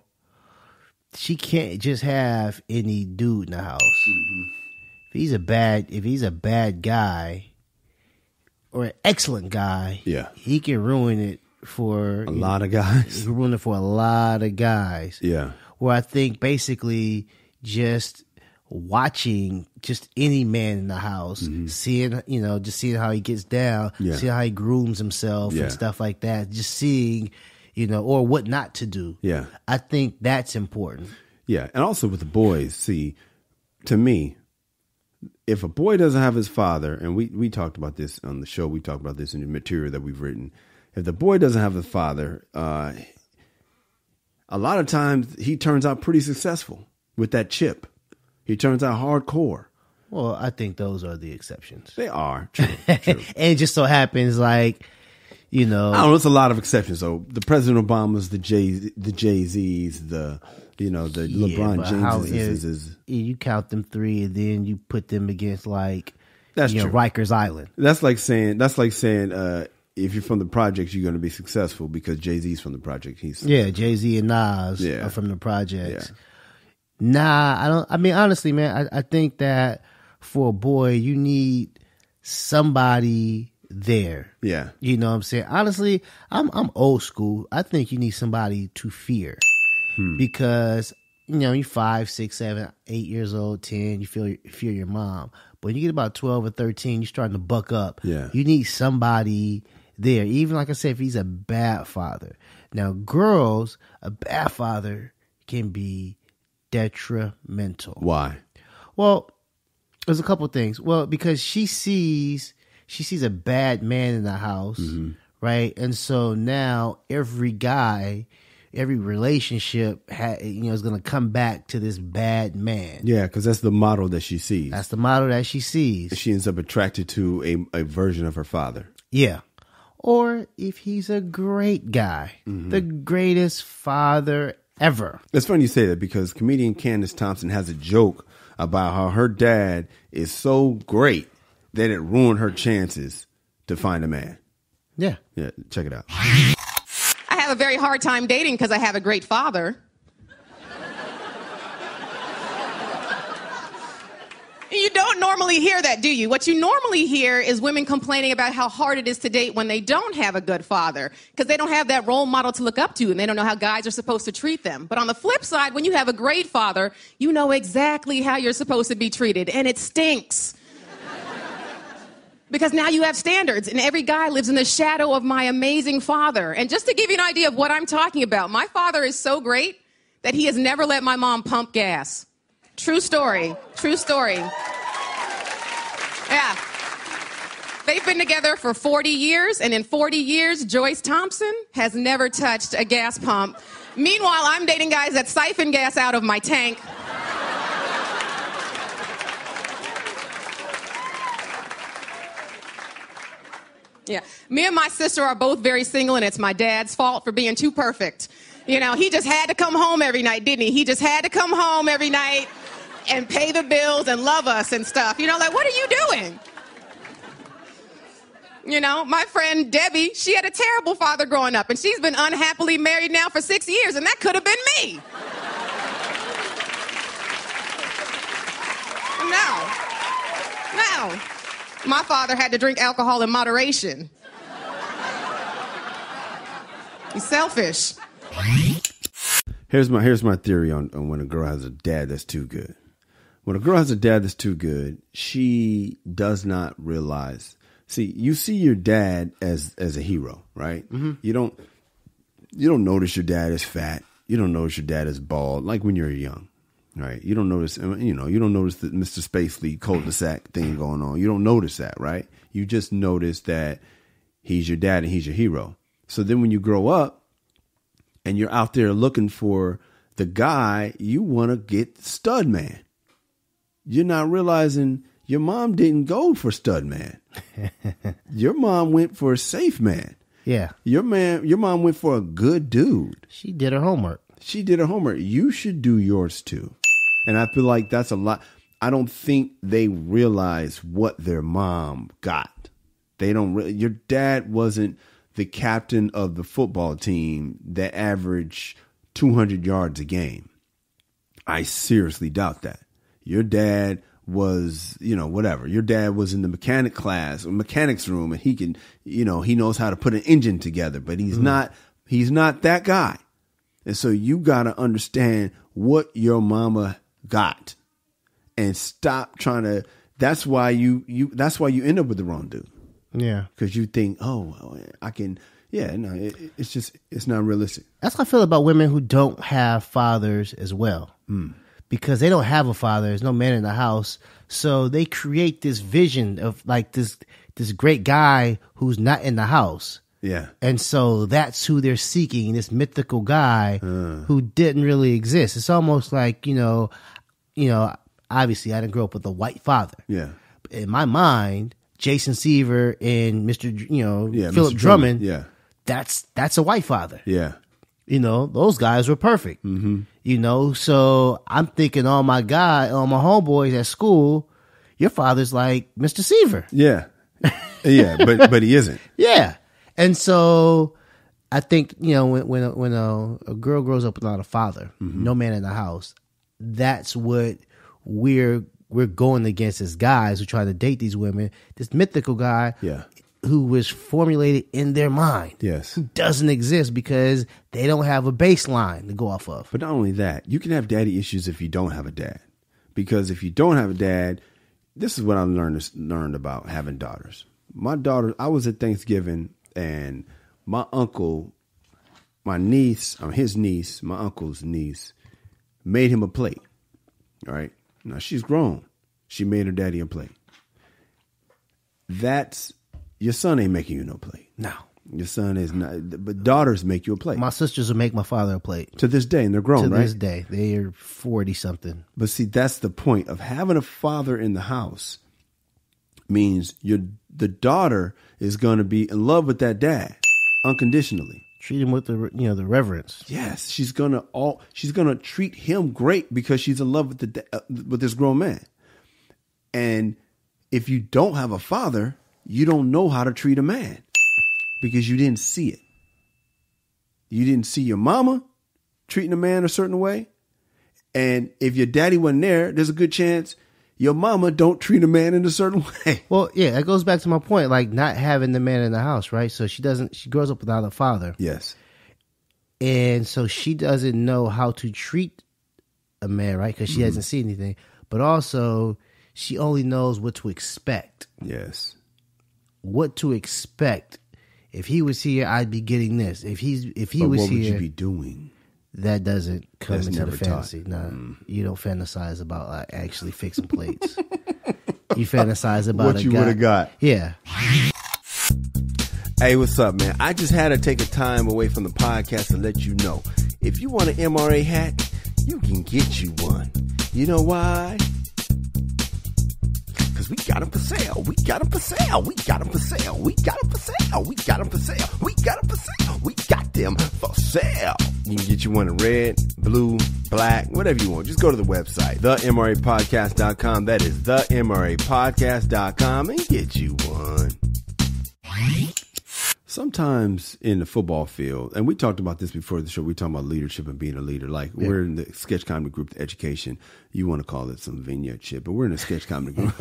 she can't just have any dude in the house. If he's a bad guy or an excellent guy, he can ruin it for a lot of guys. He can ruin it for a lot of guys. Yeah. Where I think basically just watching just any man in the house, seeing how he gets down, seeing how he grooms himself and stuff like that, just seeing, or what not to do. Yeah. I think that's important. Yeah. And also with the boys, see, to me, if a boy doesn't have his father, and we talked about this on the show, we talked about this in the material that we've written. If the boy doesn't have a father, a lot of times he turns out pretty successful with that chip. He turns out hardcore. Well, I think those are the exceptions. They are. True. And it just so happens I don't know, it's a lot of exceptions. So the President Obamas, the Jay-Z's, the LeBron James. You count them three and then you put them against That's true. Rikers Island. That's like saying if you're from the projects, you're going to be successful because Jay-Z's from the project. Jay-Z and Nas are from the projects. Yeah. Nah, honestly, man, I think that for a boy, you need somebody there. Yeah. You know what I'm saying? Honestly, I'm old school. I think you need somebody to fear. Because, you're 5, 6, 7, 8 years old, 10, you fear your mom. But when you get about 12 or 13, you're starting to buck up. Yeah. You need somebody there. Even like I said, if he's a bad father. Now, girls, a bad father can be detrimental. Why? Well, there's a couple things. Well, because she sees a bad man in the house, right? And so now every relationship is going to come back to this bad man. Yeah, because that's the model that she sees. That's the model that she sees. She ends up attracted to a version of her father. Yeah. Or if he's a great guy, the greatest father ever. It's funny you say that because comedian Candace Thompson has a joke about how her dad is so great that it ruined her chances to find a man. Yeah. Yeah, check it out. I have a very hard time dating because I have a great father. You don't normally hear that, do you? What you normally hear is women complaining about how hard it is to date when they don't have a good father because they don't have that role model to look up to and they don't know how guys are supposed to treat them. But on the flip side, when you have a great father, you know exactly how you're supposed to be treated, and it stinks. Because now you have standards, and every guy lives in the shadow of my amazing father. And just to give you an idea of what I'm talking about, my father is so great that he has never let my mom pump gas. True story. True story. Yeah. They've been together for 40 years, and in 40 years, Joyce Thompson has never touched a gas pump. Meanwhile, I'm dating guys that siphon gas out of my tank. Yeah. Me and my sister are both very single, and it's my dad's fault for being too perfect. He just had to come home every night, didn't he? He just had to come home every night and pay the bills and love us and stuff. What are you doing? My friend Debbie, she had a terrible father growing up, and she's been unhappily married now for 6 years, and that could have been me. No. My father had to drink alcohol in moderation. He's selfish. Here's my theory on when a girl has a dad that's too good. When a girl has a dad that's too good, she does not realize. See, you see your dad as a hero, right? Mm-hmm. You don't notice your dad is fat. You don't notice your dad is bald, like when you're young, right? You don't notice, you don't notice the Mr. Spacely cul-de-sac thing going on. You don't notice that, right? You just notice that he's your dad and he's your hero. So then when you grow up and you're out there looking for the guy, you want to get stud man. You're not realizing your mom didn't go for stud man. Your mom went for a safe man. Yeah. Your mom went for a good dude. She did her homework. You should do yours too. And I feel like that's a lot. I don't think they realize what their mom got. They don't really. Your dad wasn't the captain of the football team that averaged 200 yards a game. I seriously doubt that. Your dad was, whatever. Your dad was in the mechanics room, and he can, he knows how to put an engine together, but he's not that guy. And so you got to understand what your mama got and stop trying to, that's why you end up with the wrong dude. Yeah. Because you think, I can, it's not realistic. That's how I feel about women who don't have fathers as well. Because they don't have a father. There's no man in the house. So they create this vision of like this great guy who's not in the house. Yeah. And so that's who they're seeking, this mythical guy who didn't really exist. It's almost like, obviously I didn't grow up with a white father. Yeah. In my mind, Jason Seaver and Philip Mr. Drummond, yeah. That's a white father. Yeah. Those guys were perfect. So I'm thinking all my homeboys at school, your father's like Mr. Seaver. Yeah. Yeah, but he isn't. Yeah. And so I think, when a girl grows up without a father, no man in the house, that's what we're going against as guys who try to date these women. This mythical guy who was formulated in their mind. Yes. Who doesn't exist because they don't have a baseline to go off of. But not only that, you can have daddy issues if you don't have a dad. Because if you don't have a dad, this is what I learned about having daughters. My daughter, I was at Thanksgiving and my uncle, my niece, his niece, my uncle's niece, made him a plate. All right. Now she's grown. She made her daddy a plate. Your son ain't making you no plate. No. Your son is not, but daughters make you a plate. My sisters will make my father a plate. To this day, and they're grown, right? To this day. They are 40-something. But see, that's the point of having a father in the house means the daughter is going to be in love with that dad unconditionally. Treat him with the reverence. Yes, she's gonna treat him great because she's in love with this grown man. And if you don't have a father, you don't know how to treat a man because you didn't see it. You didn't see your mama treating a man a certain way. And if your daddy wasn't there, there's a good chance your mama don't treat a man in a certain way. Well, yeah, that goes back to my point, like not having the man in the house, right? So she grows up without a father. Yes. And so she doesn't know how to treat a man, right? Because she hasn't seen anything. But also, she only knows what to expect. Yes. What to expect. If he was here, I'd be getting this. If he was here, what would you be doing? That doesn't come That's into never the fantasy. No, you don't fantasize about actually fixing plates. You fantasize about what you would have got. Yeah. Hey, what's up, man? I just had to take a time away from the podcast to let you know. If you want an MRA hat, you can get you one. You know why? Because we got them for sale. We got them for sale. We got them for sale. We got them for sale. We got them for sale. We got them for sale. We got them for sale. You can get you one in red, blue, black, whatever you want. Just go to the website, themrapodcast.com. That is themrapodcast.com and get you one. Sometimes in the football field, and we talked about this before the show, we talking about leadership and being a leader. Like we're in the sketch comedy group, the education. You want to call it some vignette shit, but we're in a sketch comedy group.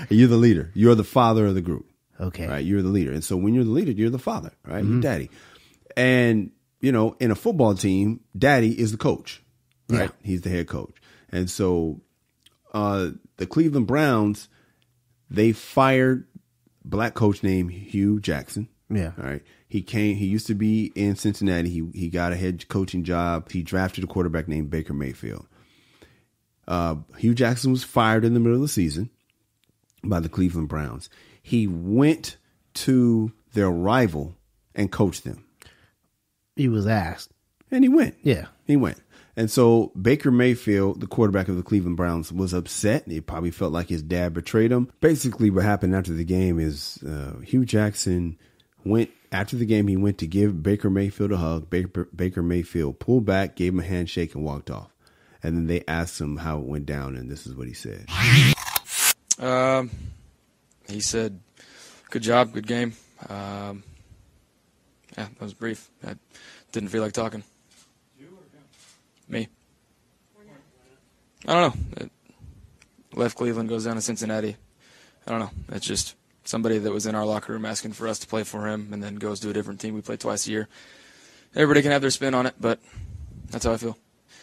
You're the leader. You're the father of the group. Okay. Right. You're the leader. And so when you're the leader, you're the father, right? You're daddy. And, in a football team, daddy is the coach, right? Yeah. He's the head coach. And so the Cleveland Browns, they fired a black coach named Hue Jackson. Yeah. All right. He used to be in Cincinnati. He got a head coaching job. He drafted a quarterback named Baker Mayfield. Hue Jackson was fired in the middle of the season by the Cleveland Browns. He went to their rival and coached them. He was asked. And he went. Yeah. He went. And so Baker Mayfield, the quarterback of the Cleveland Browns, was upset. He probably felt like his dad betrayed him. Basically, what happened after the game is Hue Jackson went after the game. He went to give Baker Mayfield a hug. Baker Mayfield pulled back, gave him a handshake, and walked off. And then they asked him how it went down, and this is what he said. He said, "Good job, good game." Yeah, that was brief. I didn't feel like talking. Me. I don't know. Left Cleveland, goes down to Cincinnati. I don't know. It's just somebody that was in our locker room asking for us to play for him and then goes to a different team. We play twice a year. Everybody can have their spin on it, but that's how I feel.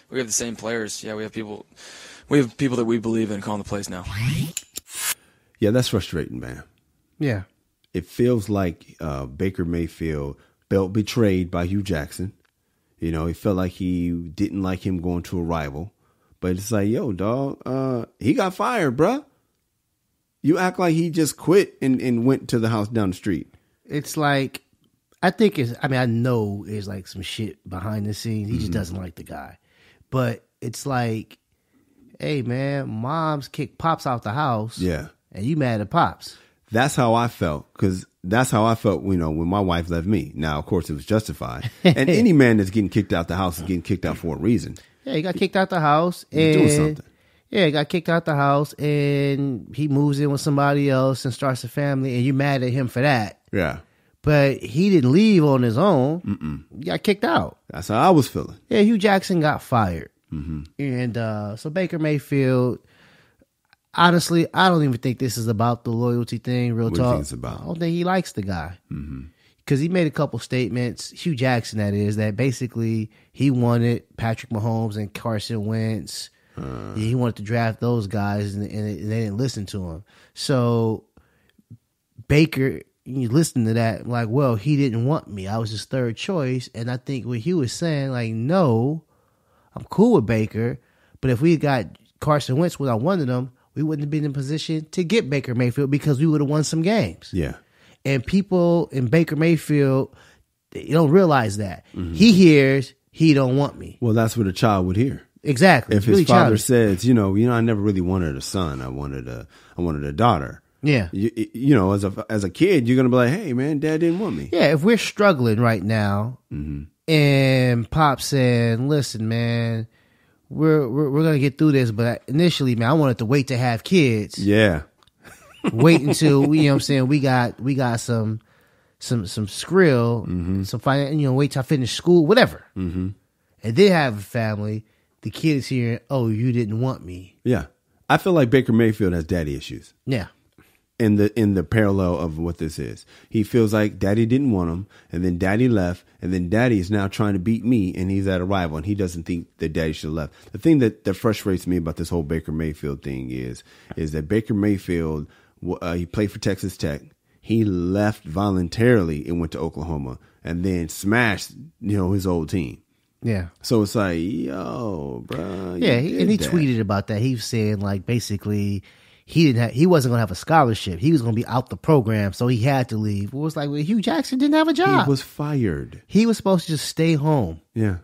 We have the same players. Yeah, we have people that we believe in calling the plays now. Yeah, that's frustrating, man. Yeah. It feels like Baker Mayfield felt betrayed by Hue Jackson. You know, he felt like he didn't like him going to a rival. But it's like, yo, dog, he got fired, bruh. You act like he just quit and went to the house down the street. It's like, I know there's like some shit behind the scenes. He just doesn't like the guy. But it's like, hey, man, moms kick Pops out the house. Yeah. And you mad at Pops. That's how I felt, because that's how I felt, you know, when my wife left me. Now, of course, it was justified. And any man that's getting kicked out the house is getting kicked out for a reason. Yeah, he got kicked out the house. He's doing something. Yeah, he got kicked out the house, and he moves in with somebody else and starts a family, and you mad at him for that. Yeah. But he didn't leave on his own. He got kicked out. That's how I was feeling. Yeah, Hue Jackson got fired. And so Baker Mayfield, honestly, I don't even think this is about the loyalty thing, real What talk. do you think it's about? I don't think he likes the guy. Because he made a couple statements, Hue Jackson that is, that basically he wanted Patrick Mahomes and Carson Wentz. He wanted to draft those guys, and they didn't listen to him. So Baker, you listen to that, like, well, he didn't want me. I was his third choice. And I think what Hue was saying, like, no, I'm cool with Baker, but if we got Carson Wentz without one of them, we wouldn't have been in position to get Baker Mayfield because we would have won some games. Yeah. And people in Baker Mayfield, they don't realize that. He hears, he don't want me. Well, that's what a child would hear. Exactly. If Really his father childish. says, you know, I never really wanted a son. I wanted a daughter. Yeah. You know, as a kid, you're gonna be like, hey, man, Dad didn't want me. Yeah, if we're struggling right now, and Pop saying, listen, man, we're gonna get through this, but initially, man, I wanted to wait to have kids. Yeah. Wait until you know what I'm saying, we got some skrill, some finance, wait till I finish school, whatever. And then have a family. The kids here, oh, you didn't want me. Yeah. I feel like Baker Mayfield has daddy issues. Yeah. In the parallel of what this is. He feels like daddy didn't want him, and then daddy left, and then daddy is now trying to beat me, and he's at a rival, and he doesn't think that daddy should have left. The thing that frustrates me about this whole Baker Mayfield thing is that Baker Mayfield, he played for Texas Tech. He left voluntarily and went to Oklahoma, and then smashed, his old team. Yeah. So it's like, yo, bro. Yeah, he tweeted about that. He was saying, like, basically he wasn't going to have a scholarship. He was going to be out the program, so he had to leave. It was like, well, Hue Jackson didn't have a job. He was fired. He was supposed to just stay home. Yeah.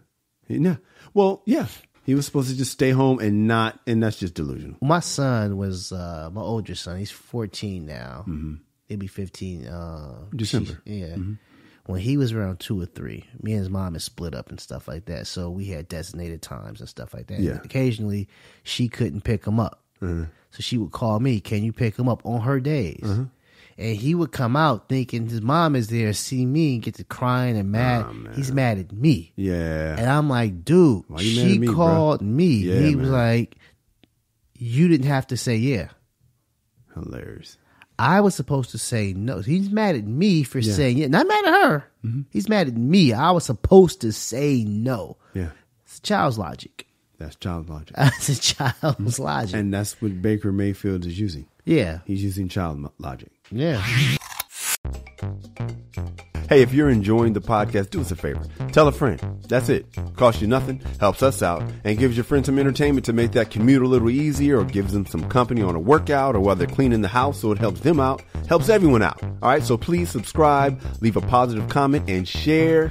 Well, yeah. He was supposed to just stay home and that's just delusional. My son was, my older son, he's 14 now. He'll be 15. December. Yeah. When he was around 2 or 3, me and his mom had split up and stuff like that. So we had designated times and stuff like that. Yeah. And occasionally she couldn't pick him up. So she would call me, can you pick him up on her days? And he would come out thinking his mom is there, see me, get to crying and mad. He's mad at me. Yeah. And I'm like, dude, Why you mad at she me, called bro? me. Yeah, He was man. like, you didn't have to say yeah. Hilarious. I was supposed to say no. He's mad at me for saying yeah. Not mad at her. He's mad at me. I was supposed to say no. Yeah. It's child's logic. That's child logic. That's a child's logic. And that's what Baker Mayfield is using. Yeah. He's using child logic. Yeah. Hey, if you're enjoying the podcast, do us a favor. Tell a friend. That's it. Costs you nothing, helps us out, and gives your friends some entertainment to make that commute a little easier, or gives them some company on a workout, or while they're cleaning the house, so it helps them out, helps everyone out. All right, so please subscribe, leave a positive comment, and share.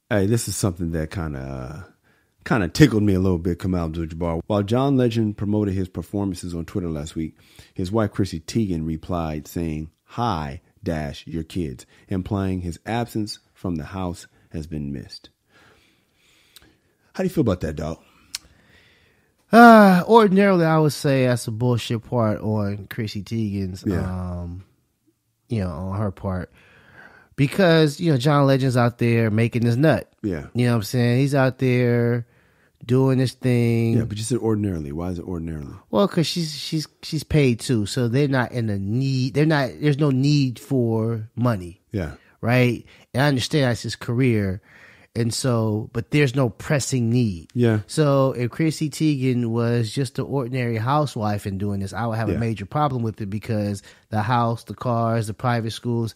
Hey, this is something that kind of tickled me a little bit, Kamal Abdul-Jabbar. While John Legend promoted his performances on Twitter last week, his wife Chrissy Teigen replied saying, hi-your kids, implying his absence from the house has been missed. How do you feel about that, dog? Ordinarily, I would say that's a bullshit part on Chrissy Teigen's, on her part. Because, John Legend's out there making his nut. Yeah. You know what I'm saying? He's out there doing his thing. Yeah, but you said ordinarily. Why is it ordinarily? Well, because she's paid too, so they're not in a need. There's no need for money. Yeah. Right? And I understand that's his career. And so, but there's no pressing need. Yeah. So if Chrissy Teigen was just an ordinary housewife and doing this, I would have a major problem with it because the house, the cars, the private schools,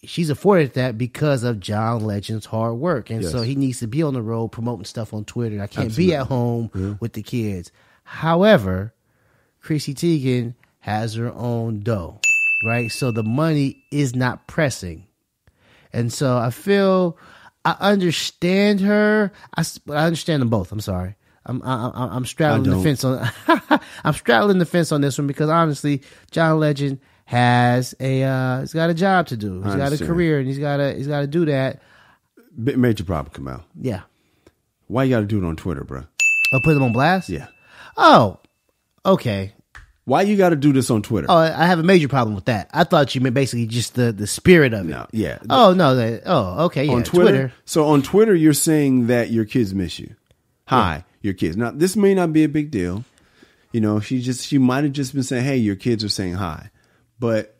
she's afforded that because of John Legend's hard work. And so he needs to be on the road promoting stuff on Twitter. I can't be at home with the kids. However, Chrissy Teigen has her own dough, right? So the money is not pressing. And so I understand her. I understand them both. I'm sorry. I'm straddling the fence on. I'm straddling the fence on this one because honestly, John Legend has he's got a job to do. He's got a career, and he's got to do that. Major problem, Kamal. Yeah. Why you got to do it on Twitter, bro? Oh, put them on blast? Yeah. Oh, okay. Why you got to do this on Twitter? Oh, I have a major problem with that. I thought you meant basically just the spirit of it. No, yeah. Oh no. Okay. Yeah. On Twitter. So on Twitter, you're saying that your kids miss you. Hi, your kids. Now this may not be a big deal. She might have just been saying, "Hey, your kids are saying hi," but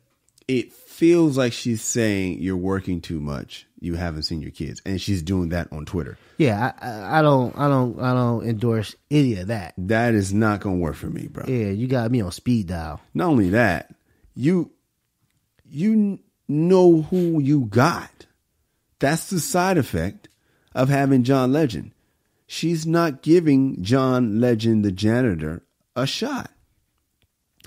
it feels like she's saying you're working too much. You haven't seen your kids, and she's doing that on Twitter. Yeah, I don't endorse any of that. That is not gonna work for me, bro. Yeah, you got me on speed dial. Not only that, you know who you got. That's the side effect of having John Legend. She's not giving John Legend, the janitor, a shot.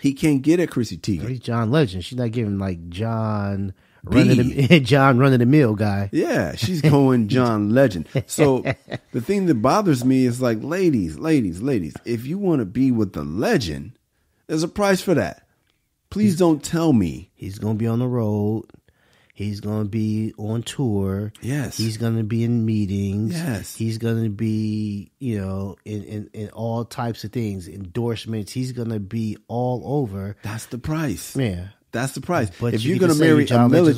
He can't get at Chrissy Teigen. He's John Legend. She's not giving like John running the mill guy. Yeah, she's going John Legend. So the thing that bothers me is like, ladies, if you want to be with the legend, there's a price for that. Please don't tell me. He's going to be on the road. He's going to be on tour. Yes. He's going to be in meetings. Yes. He's going to be, in all types of things, endorsements. He's going to be all over. That's the price. Yeah. That's the price. But if you're going to marry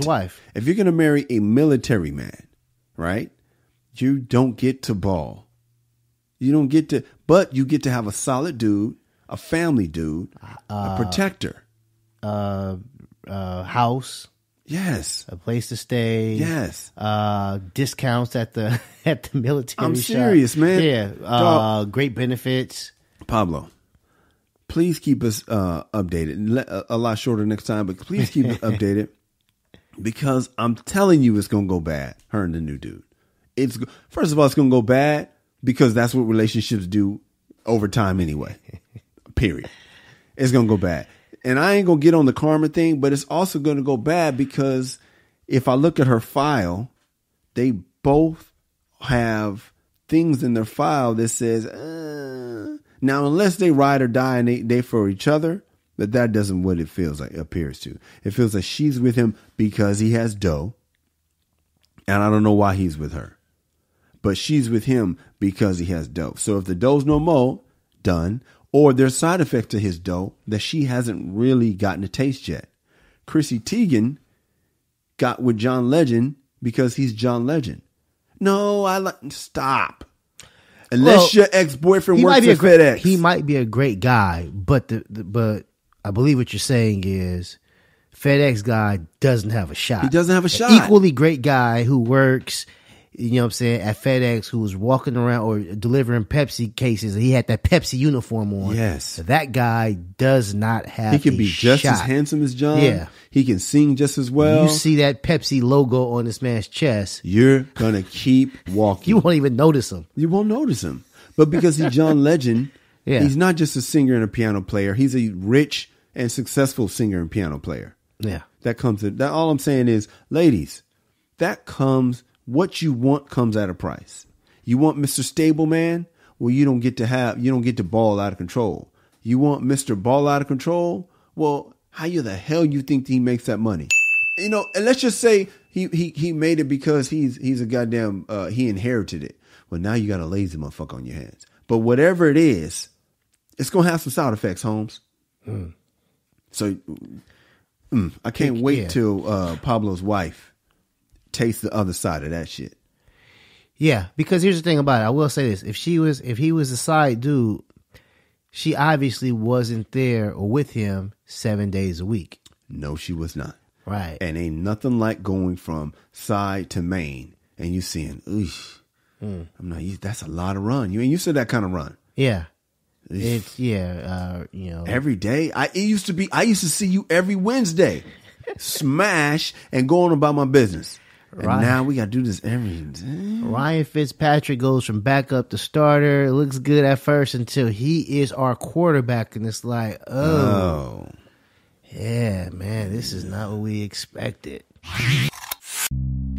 wife, if you're going to marry a military man, right? You don't get to ball. You don't get to, but you get to have a solid dude, a family dude, a protector, house. Yes. A place to stay. Yes. Discounts at the military I'm shop. serious, man. Yeah. Great benefits. Pablo, please keep us updated. A lot shorter next time, but please keep us updated because I'm telling you it's going to go bad, her and the new dude. First of all, it's going to go bad because that's what relationships do over time anyway. Period. It's going to go bad. And I ain't going to get on the karma thing, but it's also going to go bad because if I look at her file, they both have things in their file that says, now, unless they ride or die and they for each other, but that doesn't what it feels like, appears to. It feels like she's with him because he has dough. And I don't know why he's with her, but she's with him because he has dough. So if the dough's no more, done. Or there's side effects to his dough that she hasn't really gotten a taste yet. Chrissy Teigen got with John Legend because he's John Legend. No, stop. Unless your ex-boyfriend works at FedEx. He might be a great guy, but but I believe what you're saying is FedEx guy doesn't have a shot. He doesn't have a shot. Equally great guy who works, you know what I'm saying, at FedEx, who was walking around or delivering Pepsi cases. He had that Pepsi uniform on. Yes. That guy does not have a shot. He can be just as handsome as John. Yeah. He can sing just as well. You see that Pepsi logo on this man's chest. You're going to keep walking. You won't even notice him. You won't notice him. But because he's John Legend, yeah. He's not just a singer and a piano player. He's a rich and successful singer and piano player. Yeah. That comes in. That all I'm saying is, ladies, what you want comes at a price. You want Mr. Stable Man? Well, you don't get to ball out of control. You want Mr. Ball out of control? Well, How the hell you think he makes that money? You know, and let's just say he made it because he's a goddamn he inherited it. Well, now you got a lazy motherfucker on your hands. But whatever it is, it's gonna have some side effects, Holmes. So I can't wait till Pablo's wife tastes the other side of that shit. Yeah, because here's the thing about it. I will say this: if he was a side dude, she obviously wasn't there or with him 7 days a week. No, she was not. Right. And ain't nothing like going from side to main and you seeing, I'm not. That's a lot of run. You ain't used to that kind of run. Yeah. It's you know, every day. I used to see you every Wednesday, smash and go on about my business. And now we got to do this every day. Ryan Fitzpatrick goes from backup to starter. It looks good at first until he is our quarterback, and it's like, yeah, man, this is not what we expected.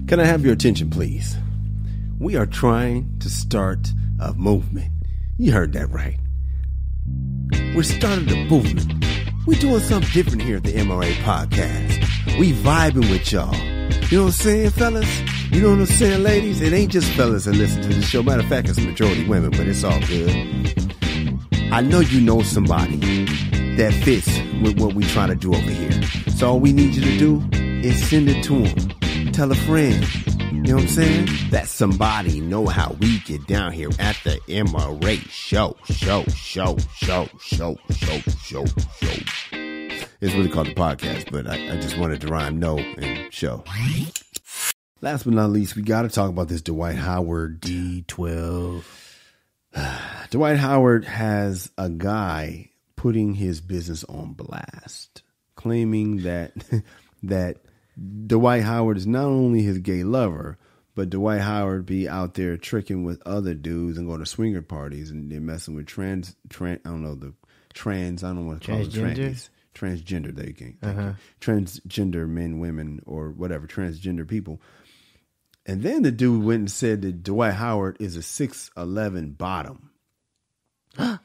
Can I have your attention, please? We are trying to start a movement. You heard that right. We're starting a movement. We're doing something different here at the MRA Podcast. We vibing with y'all. You know what I'm saying, fellas? You know what I'm saying, ladies? It ain't just fellas that listen to the show. Matter of fact, it's majority women, but it's all good. I know you know somebody that fits with what we trying to do over here. So all we need you to do is send it to them. Tell a friend. You know what I'm saying? That somebody know how we get down here at the MRA show. It's really called the podcast, but I just wanted to rhyme no and show. Last but not least, we got to talk about this Dwight Howard D12. Dwight Howard has a guy putting his business on blast, claiming that Dwight Howard is not only his gay lover, but Dwight Howard be out there tricking with other dudes and going to swinger parties and they're messing with I don't want to call them trannies. Transgender, there you go. Transgender men, women, or whatever, transgender people. And then the dude went and said that Dwight Howard is a 6'11" bottom. I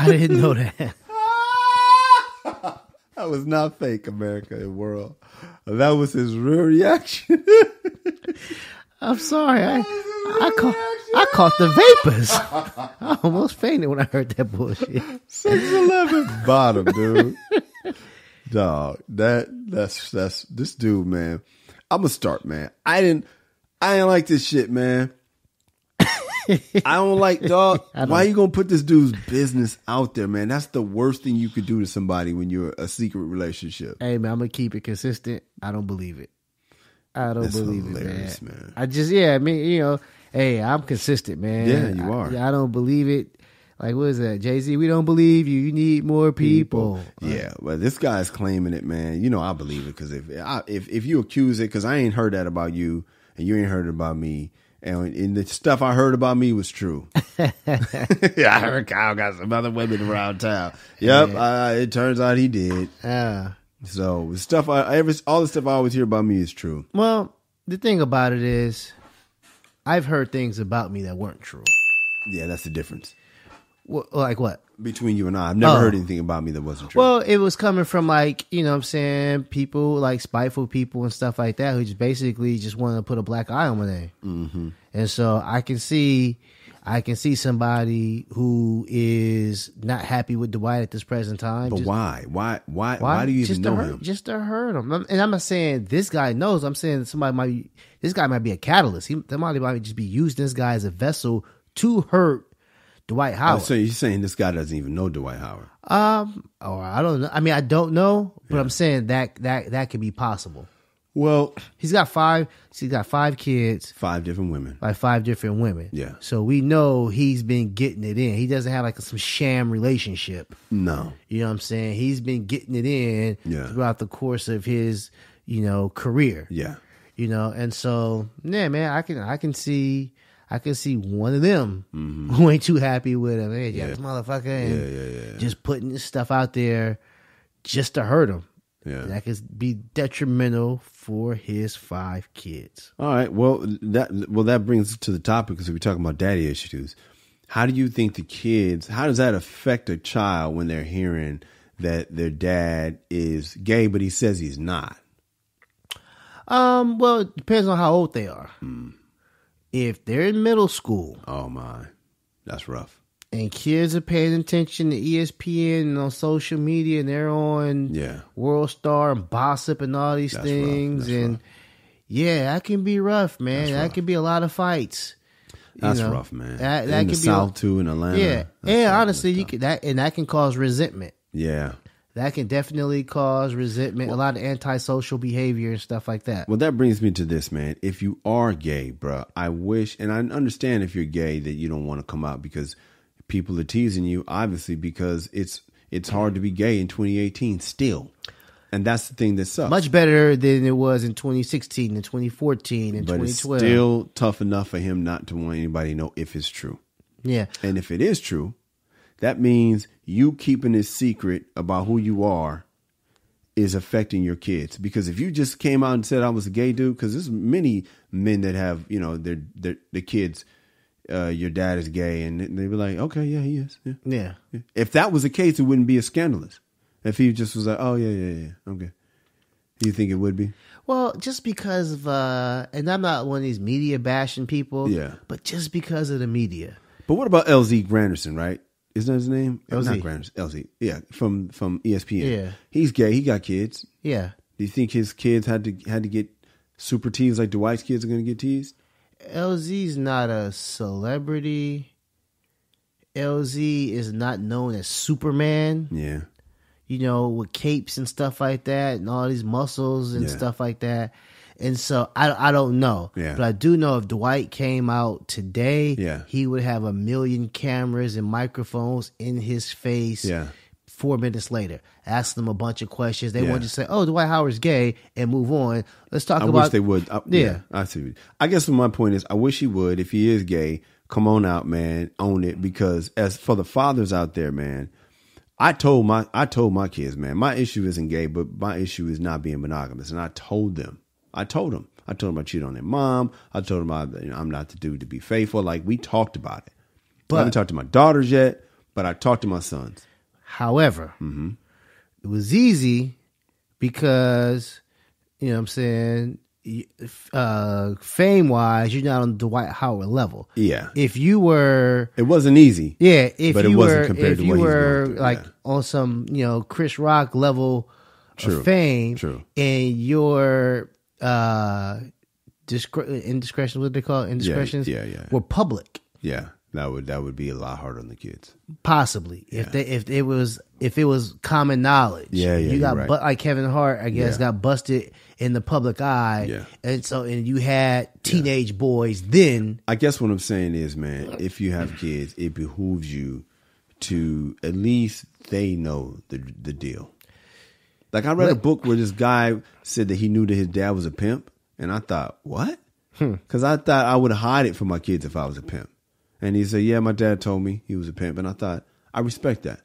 didn't know that. That was not fake, America and world. That was his real reaction. I'm sorry. I caught the vapors. I almost fainted when I heard that bullshit. 6'11" bottom, dude. Dog, that's this dude, man. I'm gonna start, man. I didn't like this shit, man. I don't like, dog. Why you gonna put this dude's business out there, man? That's the worst thing you could do to somebody when you're a secret relationship. Hey, man, I'm gonna keep it consistent. I don't believe it. That's believe it, man. I just, I mean, you know, hey, I'm consistent, man. Yeah, you are. I don't believe it. Like, what is that? Jay-Z, we don't believe you. You need more people. Yeah, but this guy's claiming it, man. You know, I believe it because if you accuse it, because I ain't heard that about you and you ain't heard it about me. And the stuff I heard about me was true. Yeah, I heard Kyle got some other women around town. Yep, it turns out he did. So stuff all the stuff I always hear about me is true. Well, the thing about it is, I've heard things about me that weren't true. Yeah, that's the difference. Like what? Between you and I. I've never heard anything about me that wasn't true. Well, it was coming from like, you know what I'm saying, people like spiteful people and stuff like that who just basically just want to put a black eye on my name. Mm-hmm. And so I can see somebody who is not happy with Dwight at this present time. But why? Why do you even know him? Just to hurt him. And I'm not saying this guy knows. I'm saying this guy might be a catalyst. Somebody might just be using this guy as a vessel to hurt Dwight Howard. So you're saying this guy doesn't even know Dwight Howard? Or I don't know. I mean, I don't know, but I'm saying that could be possible. Well, he's got 5 kids. 5 different women. By 5 different women. Yeah. So we know he's been getting it in. He doesn't have like some sham relationship. No. You know what I'm saying? He's been getting it in throughout the course of his, career. Yeah. And so, yeah, man, I can see one of them who ain't too happy with him. Hey, this motherfucker, and just putting this stuff out there just to hurt him. Yeah, that could be detrimental for his 5 kids. All right. Well, that brings us to the topic because we're talking about daddy issues. How do you think how does that affect a child when they're hearing that their dad is gay, but he says he's not? Well, it depends on how old they are. If they're in middle school, Oh my, that's rough. and kids are paying attention to ESPN and on social media, and they're on World Star and Gossip and all these things, and that can be rough, man. That can be a lot of fights. That's rough, man. That in can the be South too, in Atlanta. Yeah, and honestly, you can that can cause resentment. Yeah, that can definitely cause resentment. A lot of antisocial behavior and stuff like that. Well, that brings me to this, man. If you are gay, bro, I wish, and I understand if you're gay that you don't want to come out because people are teasing you, obviously, because it's hard to be gay in 2018 still. And that's the thing that sucks. Much better than it was in 2016 and 2014 and 2012. But it's still tough enough for him not to want anybody to know if it's true. Yeah. And if it is true, that means you keeping this secret about who you are is affecting your kids. Because if you just came out and said I was a gay dude, because there's many men that have, the kids, your dad is gay, and they'd be like, okay, yeah, he is. Yeah. If that was the case, it wouldn't be as scandalous. If he just was like, oh, yeah, okay. Do you think it would be? Well, just because of, and I'm not one of these media bashing people, but just because of the media. But what about LZ Granderson, right? Isn't that his name? LZ. Not Granderson, LZ. Yeah, from ESPN. Yeah. He's gay. He got kids. Yeah. Do you think his kids had to get super teased like Dwight's kids are going to get teased? LZ's not a celebrity. LZ is not known as Superman. Yeah. With capes and stuff like that and all these muscles and stuff like that. And so I don't know. Yeah. But I do know if Dwight came out today, he would have 1 million cameras and microphones in his face 4 minutes later. Ask them a bunch of questions. They won't just say, oh, Dwight Howard's gay and move on. Let's talk about... I wish they would. I see. I guess my point is, I wish he would. If he is gay, come on out, man. Own it. Because as for the fathers out there, man, I told my kids, man, my issue isn't gay, but my issue is not being monogamous. And I told them I cheated on their mom. I told them I'm not the dude to be faithful. Like, we talked about it. But I haven't talked to my daughters yet, but I talked to my sons. However, it was easy because, you know what I'm saying, fame-wise, you're not on the Dwight Howard level. Yeah. If you were... It wasn't easy. Yeah. But it wasn't compared to what he's going through. Like on some, Chris Rock level of fame. True. And your indiscretions, what they call it? Indiscretions were public. Yeah. That would be a lot harder on the kids. Possibly. Yeah. If it was common knowledge. You got right. like Kevin Hart, I guess, got busted in the public eye. Yeah. And you had teenage boys then. I guess what I'm saying is, man, if you have kids, it behooves you to at least they know the deal. Like, I read a book where this guy said that he knew that his dad was a pimp, and I thought, what? Because I thought I would hide it from my kids if I was a pimp. And he said, yeah, my dad told me he was a pimp. And I thought, I respect that.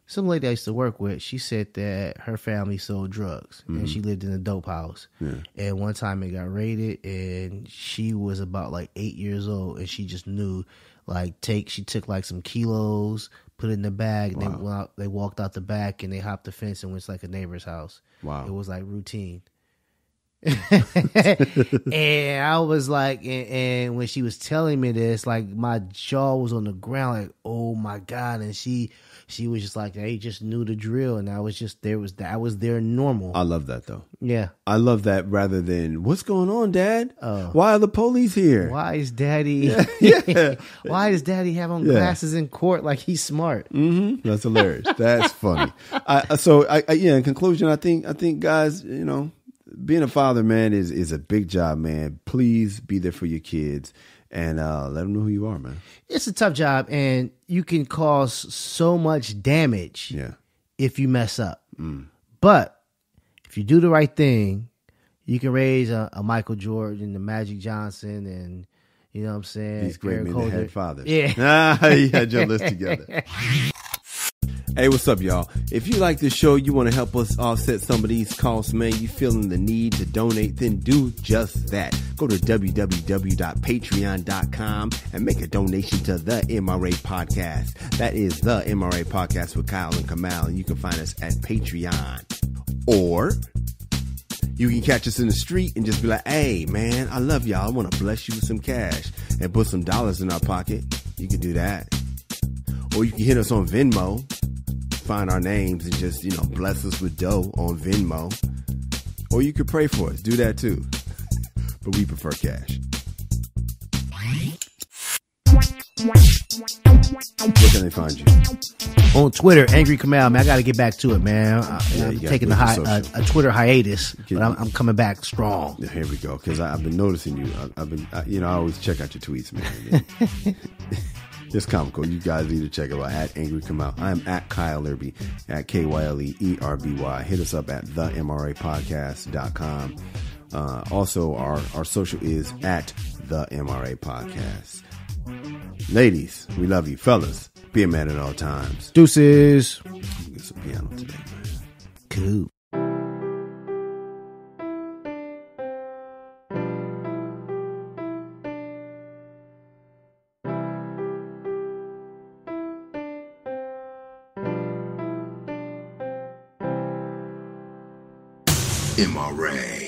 Some lady I used to work with, she said that her family sold drugs and she lived in a dope house. Yeah. And one time it got raided and she was about like 8 years old and she just knew, like, she took like some kilos, put it in the bag, and they walked out the back and they hopped the fence and went to like a neighbor's house. Wow. It was like routine. And I was like, and when she was telling me this, like, my jaw was on the ground, like, oh my God. And she was just like, they just knew the drill. And I was just, that was their normal. I love that though. Yeah. I love that rather than, what's going on, Dad? Why are the police here? Why is Daddy, why does Daddy have on glasses in court like he's smart? Mm-hmm. That's hilarious. That's funny. So in conclusion, I think guys, being a father, man, is a big job, man. Please be there for your kids and let them know who you are, man. It's a tough job, and you can cause so much damage if you mess up. But if you do the right thing, you can raise a Michael Jordan, a Magic Johnson, and you know what I'm saying? These great men that had fathers. Yeah. You had your list together. Hey, what's up, y'all? If you like this show, you want to help us offset some of these costs, man, you feeling the need to donate, then do just that. Go to www.patreon.com and make a donation to the MRA Podcast. That is the MRA Podcast with Kyle and Kamal, and you can find us at Patreon. Or you can catch us in the street and just be like, hey, man, I love y'all. I want to bless you with some cash and put some dollars in our pocket. You can do that. Or you can hit us on Venmo. Find our names and just, bless us with dough on Venmo. Or you could pray for us. Do that too. But we prefer cash. Where can they find you? On Twitter, Angry Kamal. Man, I got to get back to it, man. I'm taking a Twitter hiatus, but I'm coming back strong. Yeah, here we go. Because I've been noticing you. I always check out your tweets, man. It's comical. You guys need to check it out at Angry Kamal. I am at Kyle Lerby, at KYLEERBY. Hit us up at themrapodcast.com. Also, our social is at the MRA Podcast. Ladies, we love you. Fellas, be a man at all times. Deuces. Get some piano today, man. Cool. MRA.